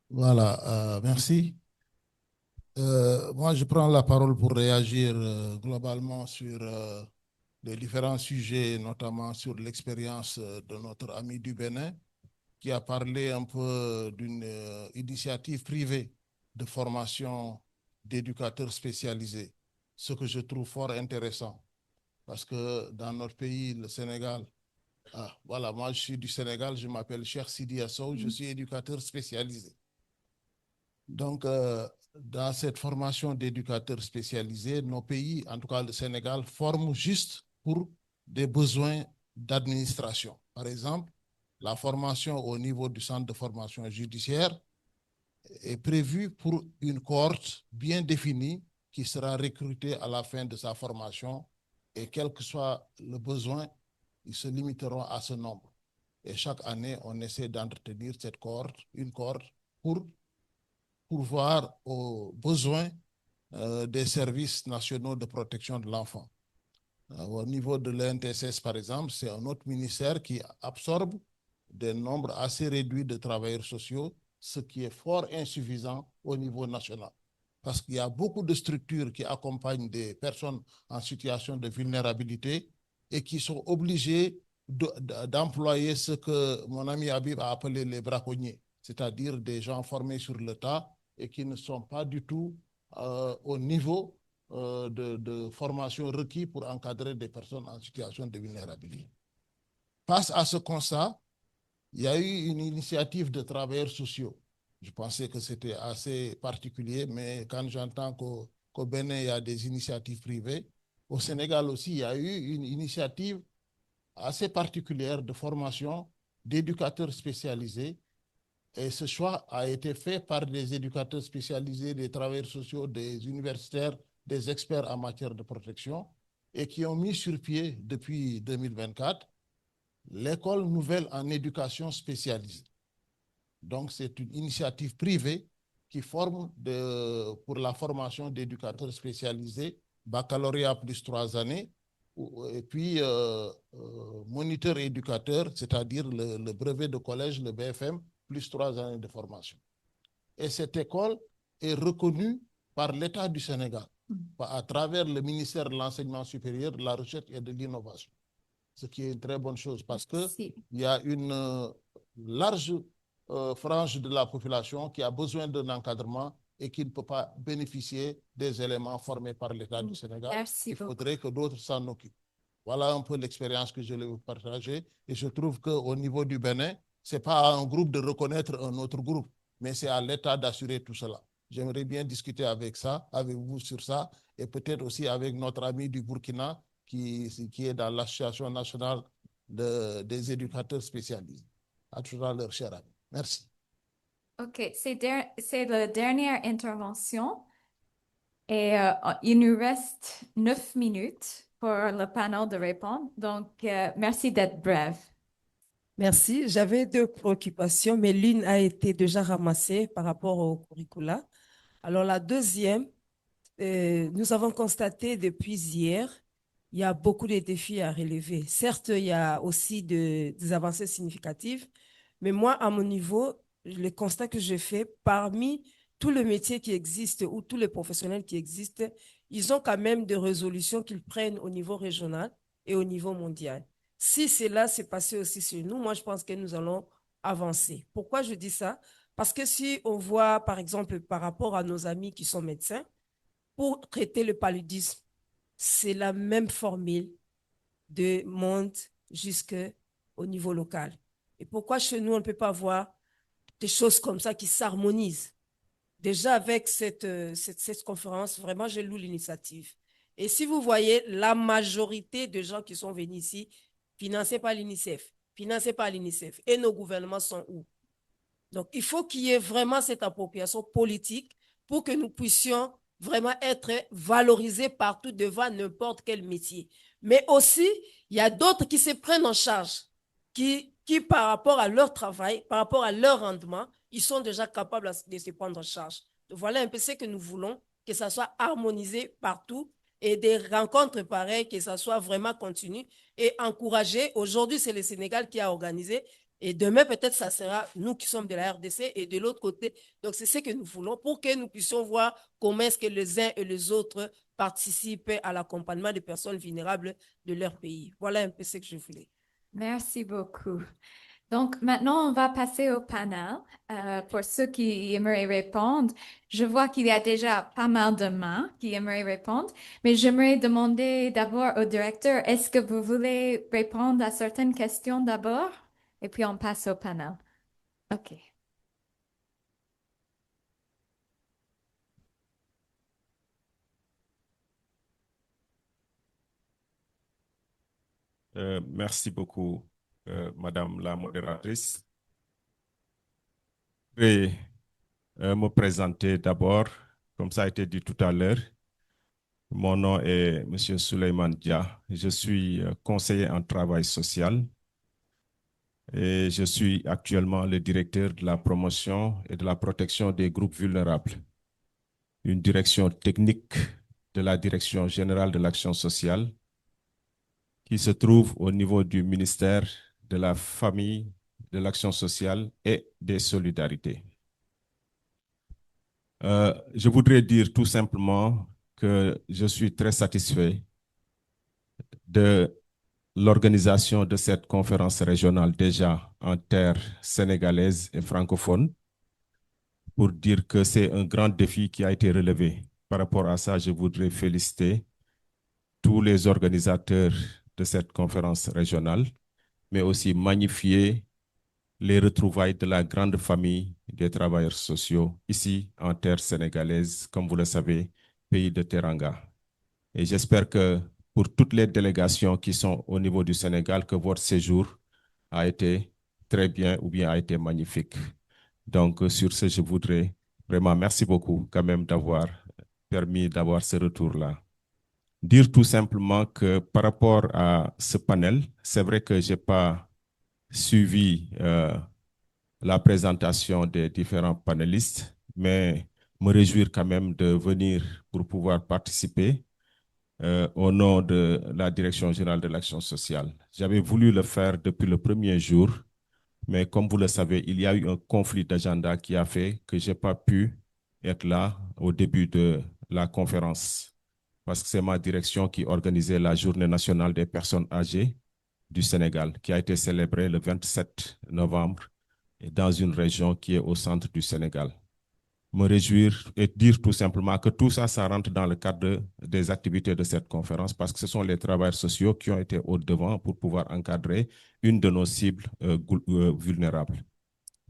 Voilà, merci. Moi, je prends la parole pour réagir globalement sur les différents sujets, notamment sur l'expérience de notre ami du Bénin, qui a parlé un peu d'une initiative privée de formation d'éducateurs spécialisés, ce que je trouve fort intéressant, parce que dans notre pays, le Sénégal, voilà, moi je suis du Sénégal, je m'appelle Cheikh Sidi Assow, je suis éducateur spécialisé. Donc, dans cette formation d'éducateurs spécialisés, nos pays, en tout cas le Sénégal, forment juste pour des besoins d'administration. Par exemple, la formation au niveau du centre de formation judiciaire est prévue pour une cohorte bien définie qui sera recrutée à la fin de sa formation et quel que soit le besoin, ils se limiteront à ce nombre. Et chaque année, on essaie d'entretenir cette cohorte, une cohorte pour pourvoir aux besoins des services nationaux de protection de l'enfant. Au niveau de l'NTSS, par exemple, c'est un autre ministère qui absorbe des nombres assez réduits de travailleurs sociaux, ce qui est fort insuffisant au niveau national. Parce qu'il y a beaucoup de structures qui accompagnent des personnes en situation de vulnérabilité et qui sont obligées d'employer ce que mon ami Habib a appelé les braconniers, c'est-à-dire des gens formés sur le tas et qui ne sont pas du tout au niveau de formation requis pour encadrer des personnes en situation de vulnérabilité. Face à ce constat, il y a eu une initiative de travailleurs sociaux. Je pensais que c'était assez particulier, mais quand j'entends qu'au Bénin, il y a des initiatives privées, au Sénégal aussi, il y a eu une initiative assez particulière de formation d'éducateurs spécialisés. Et ce choix a été fait par des éducateurs spécialisés, des travailleurs sociaux, des universitaires, des experts en matière de protection, et qui ont mis sur pied depuis 2024 l'école nouvelle en éducation spécialisée. Donc, c'est une initiative privée qui forme pour la formation d'éducateurs spécialisés, baccalauréat plus 3 années, et puis moniteur éducateur, c'est-à-dire le brevet de collège, le BFM, plus 3 années de formation. Et cette école est reconnue par l'État du Sénégal à travers le ministère de l'Enseignement supérieur, de la Recherche et de l'Innovation. Ce qui est une très bonne chose parce qu'il y a une large frange de la population qui a besoin d'un encadrement et qui ne peut pas bénéficier des éléments formés par l'État du Sénégal. Merci Il faudrait que d'autres s'en occupent. Voilà un peu l'expérience que je voulais vous partager. Et je trouve qu'au niveau du Bénin, ce n'est pas à un groupe de reconnaître un autre groupe, mais c'est à l'État d'assurer tout cela. J'aimerais bien discuter avec vous sur ça, et peut-être aussi avec notre ami du Burkina qui est dans l'Association nationale des éducateurs spécialisés. À tout à l'heure, cher ami. Merci. OK, c'est la dernière intervention. Et il nous reste 9 minutes pour le panel de répondre. Donc, merci d'être brève. Merci. J'avais 2 préoccupations, mais l'une a été déjà ramassée par rapport au curricula. Alors, la deuxième, nous avons constaté depuis hier, il y a beaucoup de défis à relever. Certes, il y a aussi des avancées significatives, mais moi, à mon niveau, le constat que je fais, parmi tous les métiers qui existent ou tous les professionnels qui existent, ils ont quand même des résolutions qu'ils prennent au niveau régional et au niveau mondial. Si cela s'est passé aussi sur nous, moi, je pense que nous allons avancer. Pourquoi je dis ça? Parce que si on voit, par exemple, par rapport à nos amis qui sont médecins, pour traiter le paludisme, c'est la même formule de monde jusqu'au niveau local. Et pourquoi chez nous, on ne peut pas avoir des choses comme ça qui s'harmonisent? Déjà, avec cette conférence, vraiment, je loue l'initiative. Et si vous voyez, la majorité de gens qui sont venus ici, financés par l'UNICEF, et nos gouvernements sont où? Donc, il faut qu'il y ait vraiment cette appropriation politique pour que nous puissions vraiment être valorisés partout devant n'importe quel métier. Mais aussi, il y a d'autres qui se prennent en charge, qui par rapport à leur travail, par rapport à leur rendement, ils sont déjà capables de se prendre en charge. Donc, voilà un peu ce que nous voulons, que ça soit harmonisé partout et des rencontres pareilles, que ça soit vraiment continu et encouragé. Aujourd'hui, c'est le Sénégal qui a organisé et demain, peut-être, ça sera nous qui sommes de la RDC et de l'autre côté. Donc, c'est ce que nous voulons pour que nous puissions voir comment est-ce que les uns et les autres participent à l'accompagnement des personnes vulnérables de leur pays. Voilà un peu ce que je voulais. Merci beaucoup. Donc, maintenant, on va passer au panel. Pour ceux qui aimeraient répondre, je vois qu'il y a déjà pas mal de mains qui aimeraient répondre, mais j'aimerais demander d'abord au directeur, est-ce que vous voulez répondre à certaines questions d'abord? Et puis, on passe au panel. OK. Merci beaucoup, Madame la modératrice. Je vais me présenter d'abord, comme ça a été dit tout à l'heure. Mon nom est M. Souleymane Dia. Je suis conseiller en travail social et je suis actuellement le directeur de la promotion et de la protection des groupes vulnérables, une direction technique de la Direction générale de l'action sociale qui se trouve au niveau du ministère de la Famille, de l'Action sociale et des Solidarités. Je voudrais dire tout simplement que je suis très satisfait de l'organisation de cette conférence régionale déjà en terre sénégalaise et francophone pour dire que c'est un grand défi qui a été relevé. Par rapport à ça, je voudrais féliciter tous les organisateurs de cette conférence régionale, mais aussi magnifier les retrouvailles de la grande famille des travailleurs sociaux ici en terre sénégalaise, comme vous le savez, pays de Teranga. Et j'espère que pour toutes les délégations qui sont au niveau du Sénégal, que votre séjour a été très bien ou bien a été magnifique. Donc, sur ce, je voudrais vraiment, merci beaucoup quand même d'avoir permis d'avoir ce retour-là. Dire tout simplement que par rapport à ce panel, c'est vrai que je n'ai pas suivi la présentation des différents panélistes, mais me réjouir quand même de venir pour pouvoir participer au nom de la Direction générale de l'action sociale. J'avais voulu le faire depuis le premier jour, mais comme vous le savez, il y a eu un conflit d'agenda qui a fait que je n'ai pas pu être là au début de la conférence, parce que c'est ma direction qui organisait la Journée nationale des personnes âgées du Sénégal, qui a été célébrée le 27 novembre dans une région qui est au centre du Sénégal. Me réjouir et dire tout simplement que tout ça, ça rentre dans le cadre des activités de cette conférence parce que ce sont les travailleurs sociaux qui ont été au devant pour pouvoir encadrer une de nos cibles vulnérables.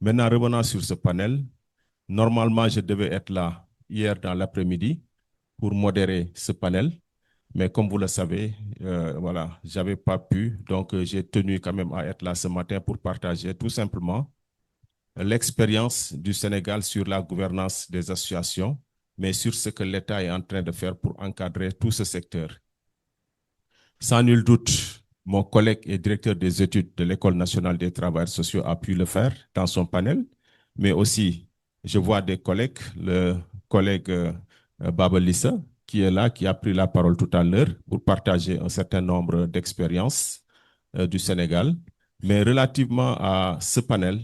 Maintenant, revenant sur ce panel, normalement, je devais être là hier dans l'après-midi pour modérer ce panel, mais comme vous le savez, voilà, je n'avais pas pu, donc j'ai tenu quand même à être là ce matin pour partager tout simplement l'expérience du Sénégal sur la gouvernance des associations, mais sur ce que l'État est en train de faire pour encadrer tout ce secteur. Sans nul doute, mon collègue et directeur des études de l'École nationale des travailleurs sociaux a pu le faire dans son panel, mais aussi, je vois des collègues, le collègue Baba Lissa, qui est là, qui a pris la parole tout à l'heure pour partager un certain nombre d'expériences du Sénégal. Mais relativement à ce panel,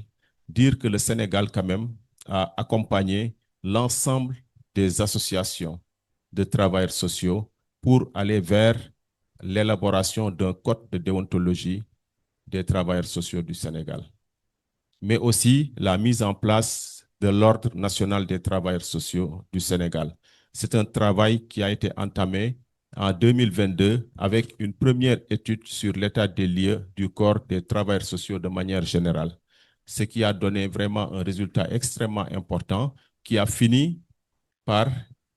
dire que le Sénégal, quand même, a accompagné l'ensemble des associations de travailleurs sociaux pour aller vers l'élaboration d'un code de déontologie des travailleurs sociaux du Sénégal. Mais aussi la mise en place de l'Ordre national des travailleurs sociaux du Sénégal. C'est un travail qui a été entamé en 2022 avec une première étude sur l'état des lieux du corps des travailleurs sociaux de manière générale, ce qui a donné vraiment un résultat extrêmement important qui a fini par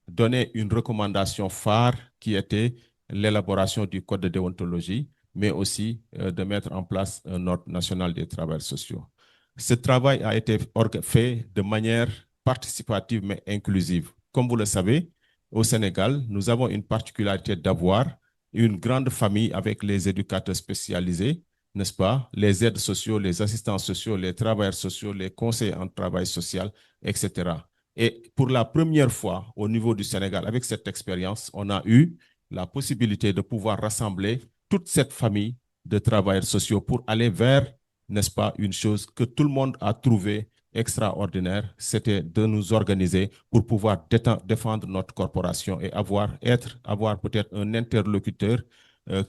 donner une recommandation phare qui était l'élaboration du code de déontologie, mais aussi de mettre en place un ordre national des travailleurs sociaux. Ce travail a été fait de manière participative mais inclusive. Comme vous le savez, au Sénégal, nous avons une particularité d'avoir une grande famille avec les éducateurs spécialisés, n'est-ce pas, les aides sociaux, les assistants sociaux, les travailleurs sociaux, les conseillers en travail social, etc. Et pour la première fois au niveau du Sénégal, avec cette expérience, on a eu la possibilité de pouvoir rassembler toute cette famille de travailleurs sociaux pour aller vers, n'est-ce pas, une chose que tout le monde a trouvé extraordinaire, c'était de nous organiser pour pouvoir défendre notre corporation et avoir peut-être un interlocuteur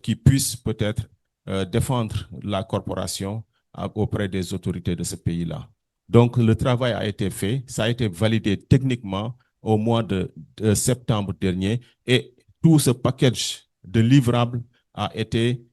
qui puisse peut-être défendre la corporation auprès des autorités de ce pays-là. Donc, le travail a été fait, ça a été validé techniquement au mois de septembre dernier et tout ce package de livrables a été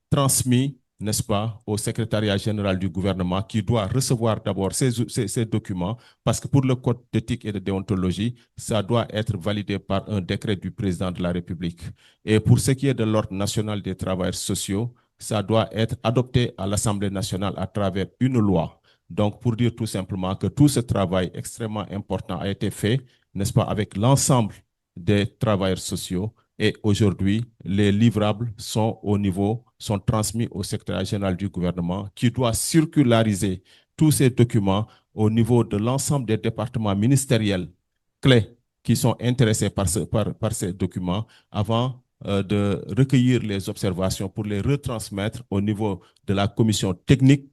transmis, n'est-ce pas, au secrétariat général du gouvernement qui doit recevoir d'abord ces documents parce que pour le code d'éthique et de déontologie, ça doit être validé par un décret du président de la République. Et pour ce qui est de l'Ordre national des travailleurs sociaux, ça doit être adopté à l'Assemblée nationale à travers une loi. Donc, pour dire tout simplement que tout ce travail extrêmement important a été fait, n'est-ce pas, avec l'ensemble des travailleurs sociaux. Et aujourd'hui, les livrables sont transmis au secrétaire général du gouvernement qui doit circulariser tous ces documents au niveau de l'ensemble des départements ministériels clés qui sont intéressés par ces documents avant de recueillir les observations pour les retransmettre au niveau de la commission technique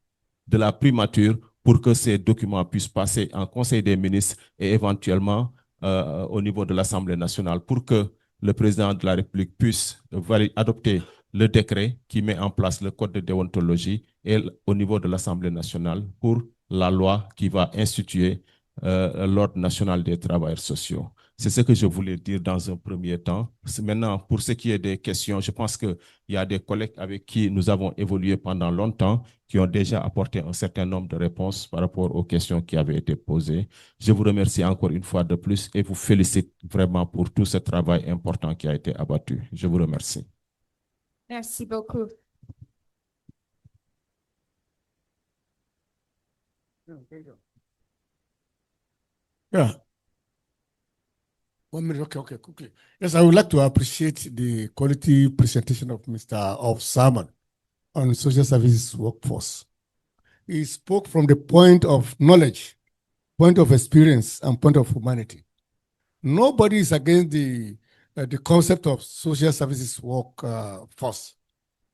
de la primature pour que ces documents puissent passer en Conseil des ministres et éventuellement au niveau de l'Assemblée nationale pour que le président de la République puisse adopter le décret qui met en place le code de déontologie et au niveau de l'Assemblée nationale pour la loi qui va instituer l'Ordre national des travailleurs sociaux. C'est ce que je voulais dire dans un premier temps. Maintenant, pour ce qui est des questions, je pense qu'il y a des collègues avec qui nous avons évolué pendant longtemps qui ont déjà apporté un certain nombre de réponses par rapport aux questions qui avaient été posées. Je vous remercie encore une fois de plus et vous félicite vraiment pour tout ce travail important qui a été abattu. Je vous remercie. Merci beaucoup. Yeah. 1 minute, okay, quickly. Yes, I would like to appreciate the quality presentation of Mr. Salmon on social services workforce. He spoke from the point of knowledge, point of experience, and point of humanity. Nobody is against the concept of social services workforce,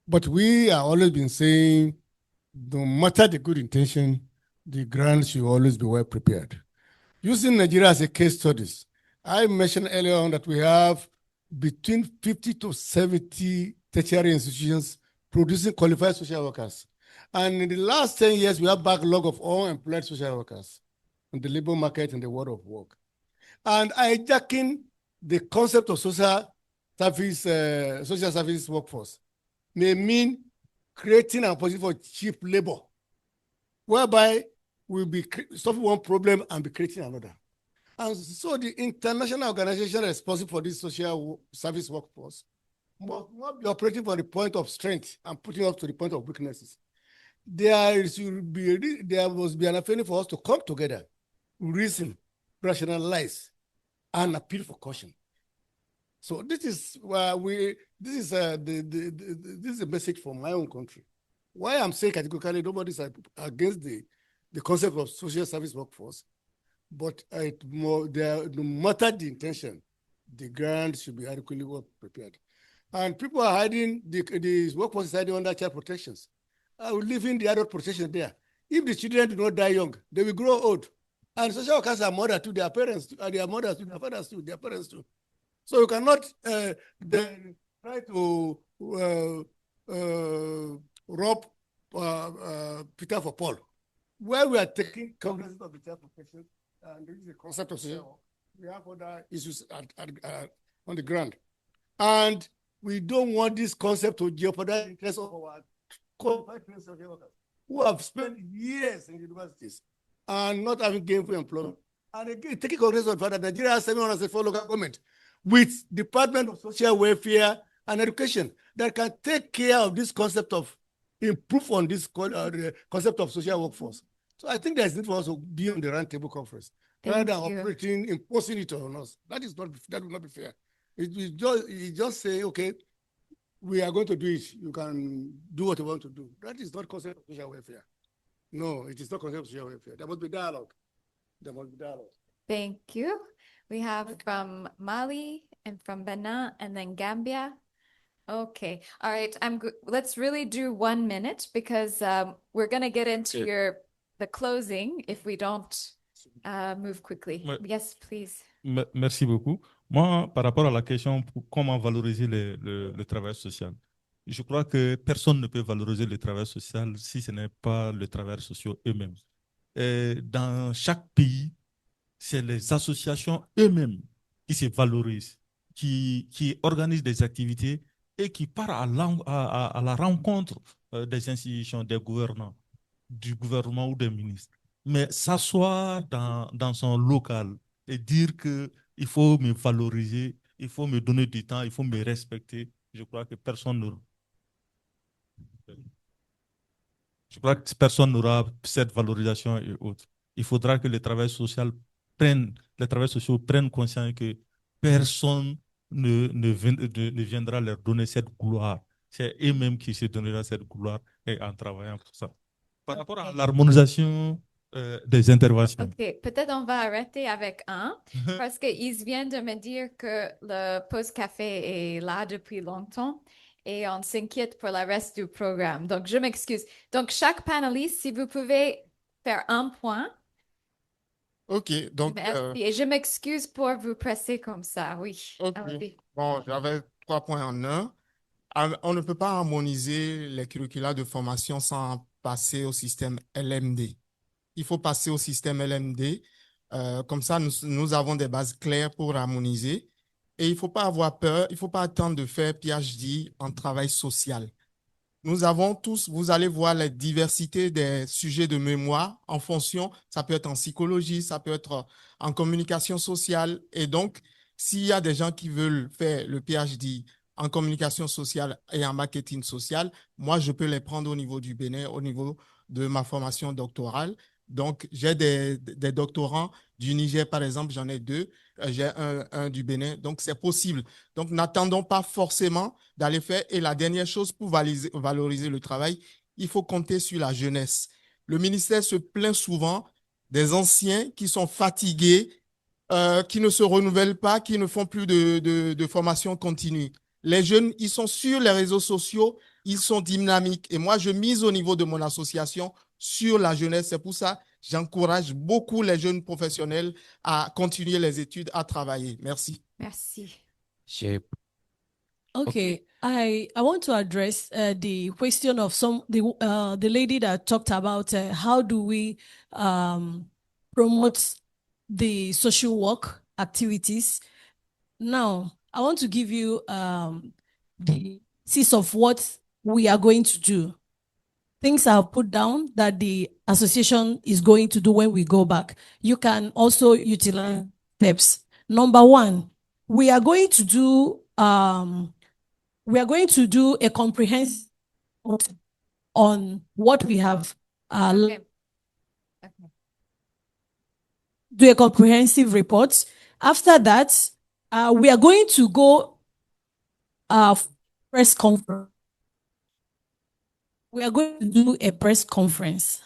but we are always been saying, no matter the good intention, the grant should always be well prepared. Using Nigeria as a case study, I mentioned earlier on that we have between 50 to 70 tertiary institutions producing qualified social workers. And in the last 10 years, we have backlog of unemployed social workers in the labor market and the world of work. And hijacking the concept of social service workforce may mean creating an opportunity for cheap labor, whereby we'll be solving one problem and be creating another. And so the international organization responsible for this social service workforce must not be operating from the point of strength and putting up to the point of weaknesses. There must be an affinity for us to come together, reason, rationalize, and appeal for caution. So this is this is a message from my own country. Why I'm saying categorically nobody's against the concept of social service workforce, but no matter the intention, the grant should be adequately well prepared. And people are hiding, the workforce is hiding under child protections. Leaving the adult protection there. If the children do not die young, they will grow old. And social workers are mothers to their parents, their mothers to their fathers to their parents too. So you cannot then try to rob Peter for Paul. Where we are taking cognizance of the child protection, and this is the concept of social work, we have other issues on the ground. And we don't want this concept to jeopardize the interest of our qualified social workers who have spent years in universities and not having gainful employment. And again, taking cognizance of the fact that Nigeria has 704 local government with Department of Social Welfare and Education that can take care of this concept of improve on this concept of social workforce. So I think there's need for us to be on the round table conference rather than operating, imposing it on us. That will not be fair. It just say, okay, we are going to do it. You can do what you want to do. That is not concept of social welfare. No, it is not concept of social welfare. There must be dialogue. There must be dialogue. Thank you. We have from Mali, and from Benin, and then Gambia. Okay, all right. Let's really do 1 minute because we're gonna get into the closing if we don't move quickly. Ouais. Yes, please. Merci beaucoup. Moi, par rapport à la question pour comment valoriser le travail social, je crois que personne ne peut valoriser le travail social si ce n'est pas les travailleurs sociaux eux-mêmes. Et dans chaque pays, c'est les associations eux-mêmes qui se valorisent, qui organisent des activités et qui partent à la rencontre des institutions, des gouvernants, du gouvernement ou des ministres. Mais s'asseoir dans son local et dire qu'il faut me valoriser, il faut me donner du temps, il faut me respecter, je crois que personne n'aura cette valorisation et autres. Il faudra que les travailleurs sociaux prennent conscience que personne ne viendra leur donner cette gloire. C'est eux-mêmes qui se donneront cette gloire et en travaillant pour ça. Par rapport à l'harmonisation des interventions. Ok, peut-être on va arrêter avec un parce qu'ils viennent de me dire que le Pause Café est là depuis longtemps et on s'inquiète pour le reste du programme. Donc, je m'excuse. Donc, chaque panéliste, si vous pouvez faire un point. Ok, donc. Merci. Et je m'excuse pour vous presser comme ça, oui. Ok. Allez-y. Bon, j'avais 3 points en un. On ne peut pas harmoniser les curricula de formation sans passer au système LMD. Il faut passer au système LMD. Comme ça, nous avons des bases claires pour harmoniser. Et il ne faut pas avoir peur, il ne faut pas attendre de faire PhD en travail social. Nous avons tous, vous allez voir la diversité des sujets de mémoire en fonction, ça peut être en psychologie, ça peut être en communication sociale. Et donc, s'il y a des gens qui veulent faire le PhD en communication sociale et en marketing social, moi, je peux les prendre au niveau du Bénin, au niveau de ma formation doctorale. Donc, j'ai des doctorants du Niger, par exemple, j'en ai 2. J'ai un du Bénin. Donc, c'est possible. Donc, n'attendons pas forcément d'aller faire. Et la dernière chose, pour valoriser le travail, il faut compter sur la jeunesse. Le ministère se plaint souvent des anciens qui sont fatigués, qui ne se renouvellent pas, qui ne font plus de formation continue. Les jeunes, ils sont sur les réseaux sociaux, ils sont dynamiques. Et moi, je mise au niveau de mon association sur la jeunesse. C'est pour ça que j'encourage beaucoup les jeunes professionnels à continuer les études, à travailler. Merci. Merci. Okay, I want to address the question of the lady that talked about how do we promote the social work activities. Now, I want to give you the sense of what we are going to do. Things are put down that the association is going to do when we go back. You can also utilize steps. Number 1, we are going to do a comprehensive on what we have. Do a comprehensive report. After that, we are going to go press conference. We are going to do a press conference,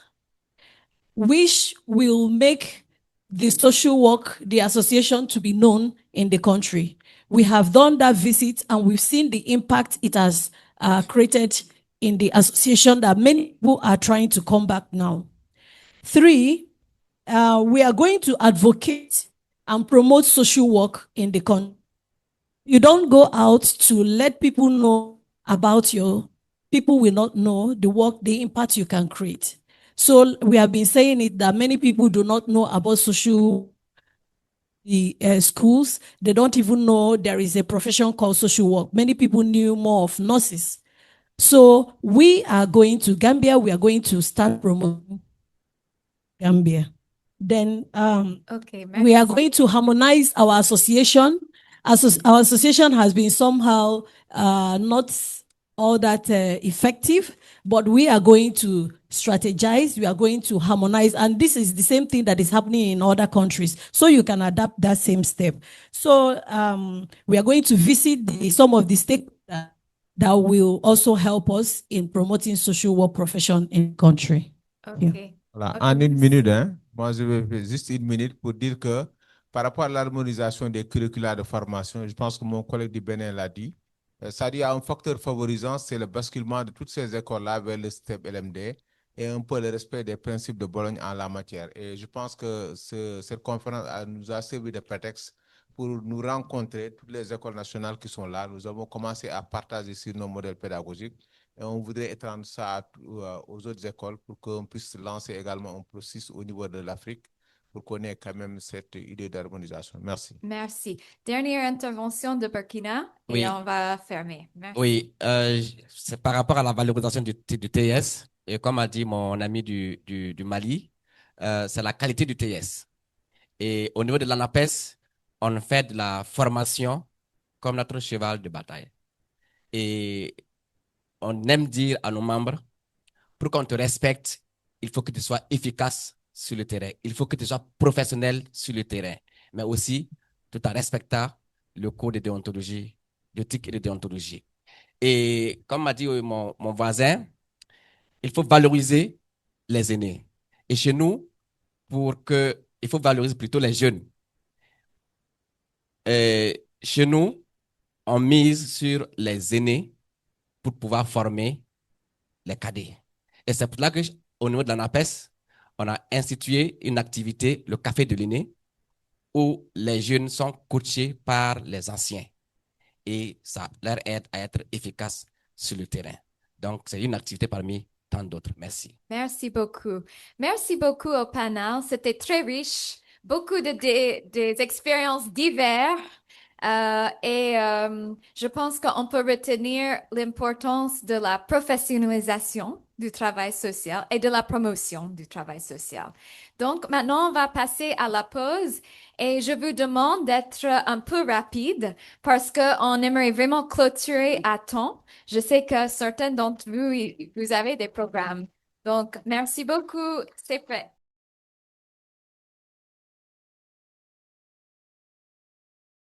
which will make the social work, the association, to be known in the country. We have done that visit and we've seen the impact it has created in the association that many people are trying to come back now. 3, we are going to advocate and promote social work in the country. You don't go out to let people know about people will not know the work, the impact you can create. So we have been saying it that many people do not know about social schools. They don't even know there is a profession called social work. Many people knew more of nurses. So we are going to Gambia. We are going to start promoting Gambia. Then we are going to harmonize our association. Our association has been somehow not all that effective, but we are going to strategize, we are going to harmonize, and this is the same thing that is happening in other countries, so you can adapt that same step. So we are going to visit some of the states that will also help us in promoting social work profession in the country. Okay. Voilà, en 1 minute, hein, moi je vais juste 1 minute pour dire que par rapport à l'harmonisation des curricula de formation, je pense que mon collègue du Bénin l'a dit, c'est-à-dire il y a un facteur favorisant, c'est le basculement de toutes ces écoles-là vers le STEP LMD et un peu le respect des principes de Bologne en la matière. Et je pense que cette conférence nous a servi de prétexte pour nous rencontrer, toutes les écoles nationales qui sont là. Nous avons commencé à partager sur nos modèles pédagogiques et on voudrait étendre ça aux autres écoles pour qu'on puisse lancer également un processus au niveau de l'Afrique pour qu'on ait quand même cette idée d'harmonisation. Merci. Merci. Dernière intervention de Burkina et Oui. on va fermer. Merci. Oui, c'est par rapport à la valorisation du TS. Et comme a dit mon ami du Mali, c'est la qualité du TS. Et au niveau de l'ANAPES, on fait de la formation comme notre cheval de bataille. Et on aime dire à nos membres, pour qu'on te respecte, il faut que tu sois efficace sur le terrain. Il faut que tu sois professionnel sur le terrain. Mais aussi, tout en respectant le code de déontologie, d'éthique et de déontologie. Et comme m'a dit mon voisin, il faut valoriser les aînés. Et chez nous, il faut valoriser plutôt les jeunes. Et chez nous, on mise sur les aînés pour pouvoir former les cadets. Et c'est pour là qu'au niveau de l'ANAPES, on a institué une activité, le café de l'aîné, où les jeunes sont coachés par les anciens. Et ça leur aide à être efficaces sur le terrain. Donc, c'est une activité parmi tant d'autres. Merci. Merci beaucoup. Merci beaucoup au panel. C'était très riche. Beaucoup des expériences diverses. Je pense qu'on peut retenir l'importance de la professionnalisation du travail social et de la promotion du travail social. Donc, maintenant, on va passer à la pause et je vous demande d'être un peu rapide parce qu'on aimerait vraiment clôturer à temps. Je sais que certains d'entre vous, vous avez des programmes. Donc, merci beaucoup. C'est prêt.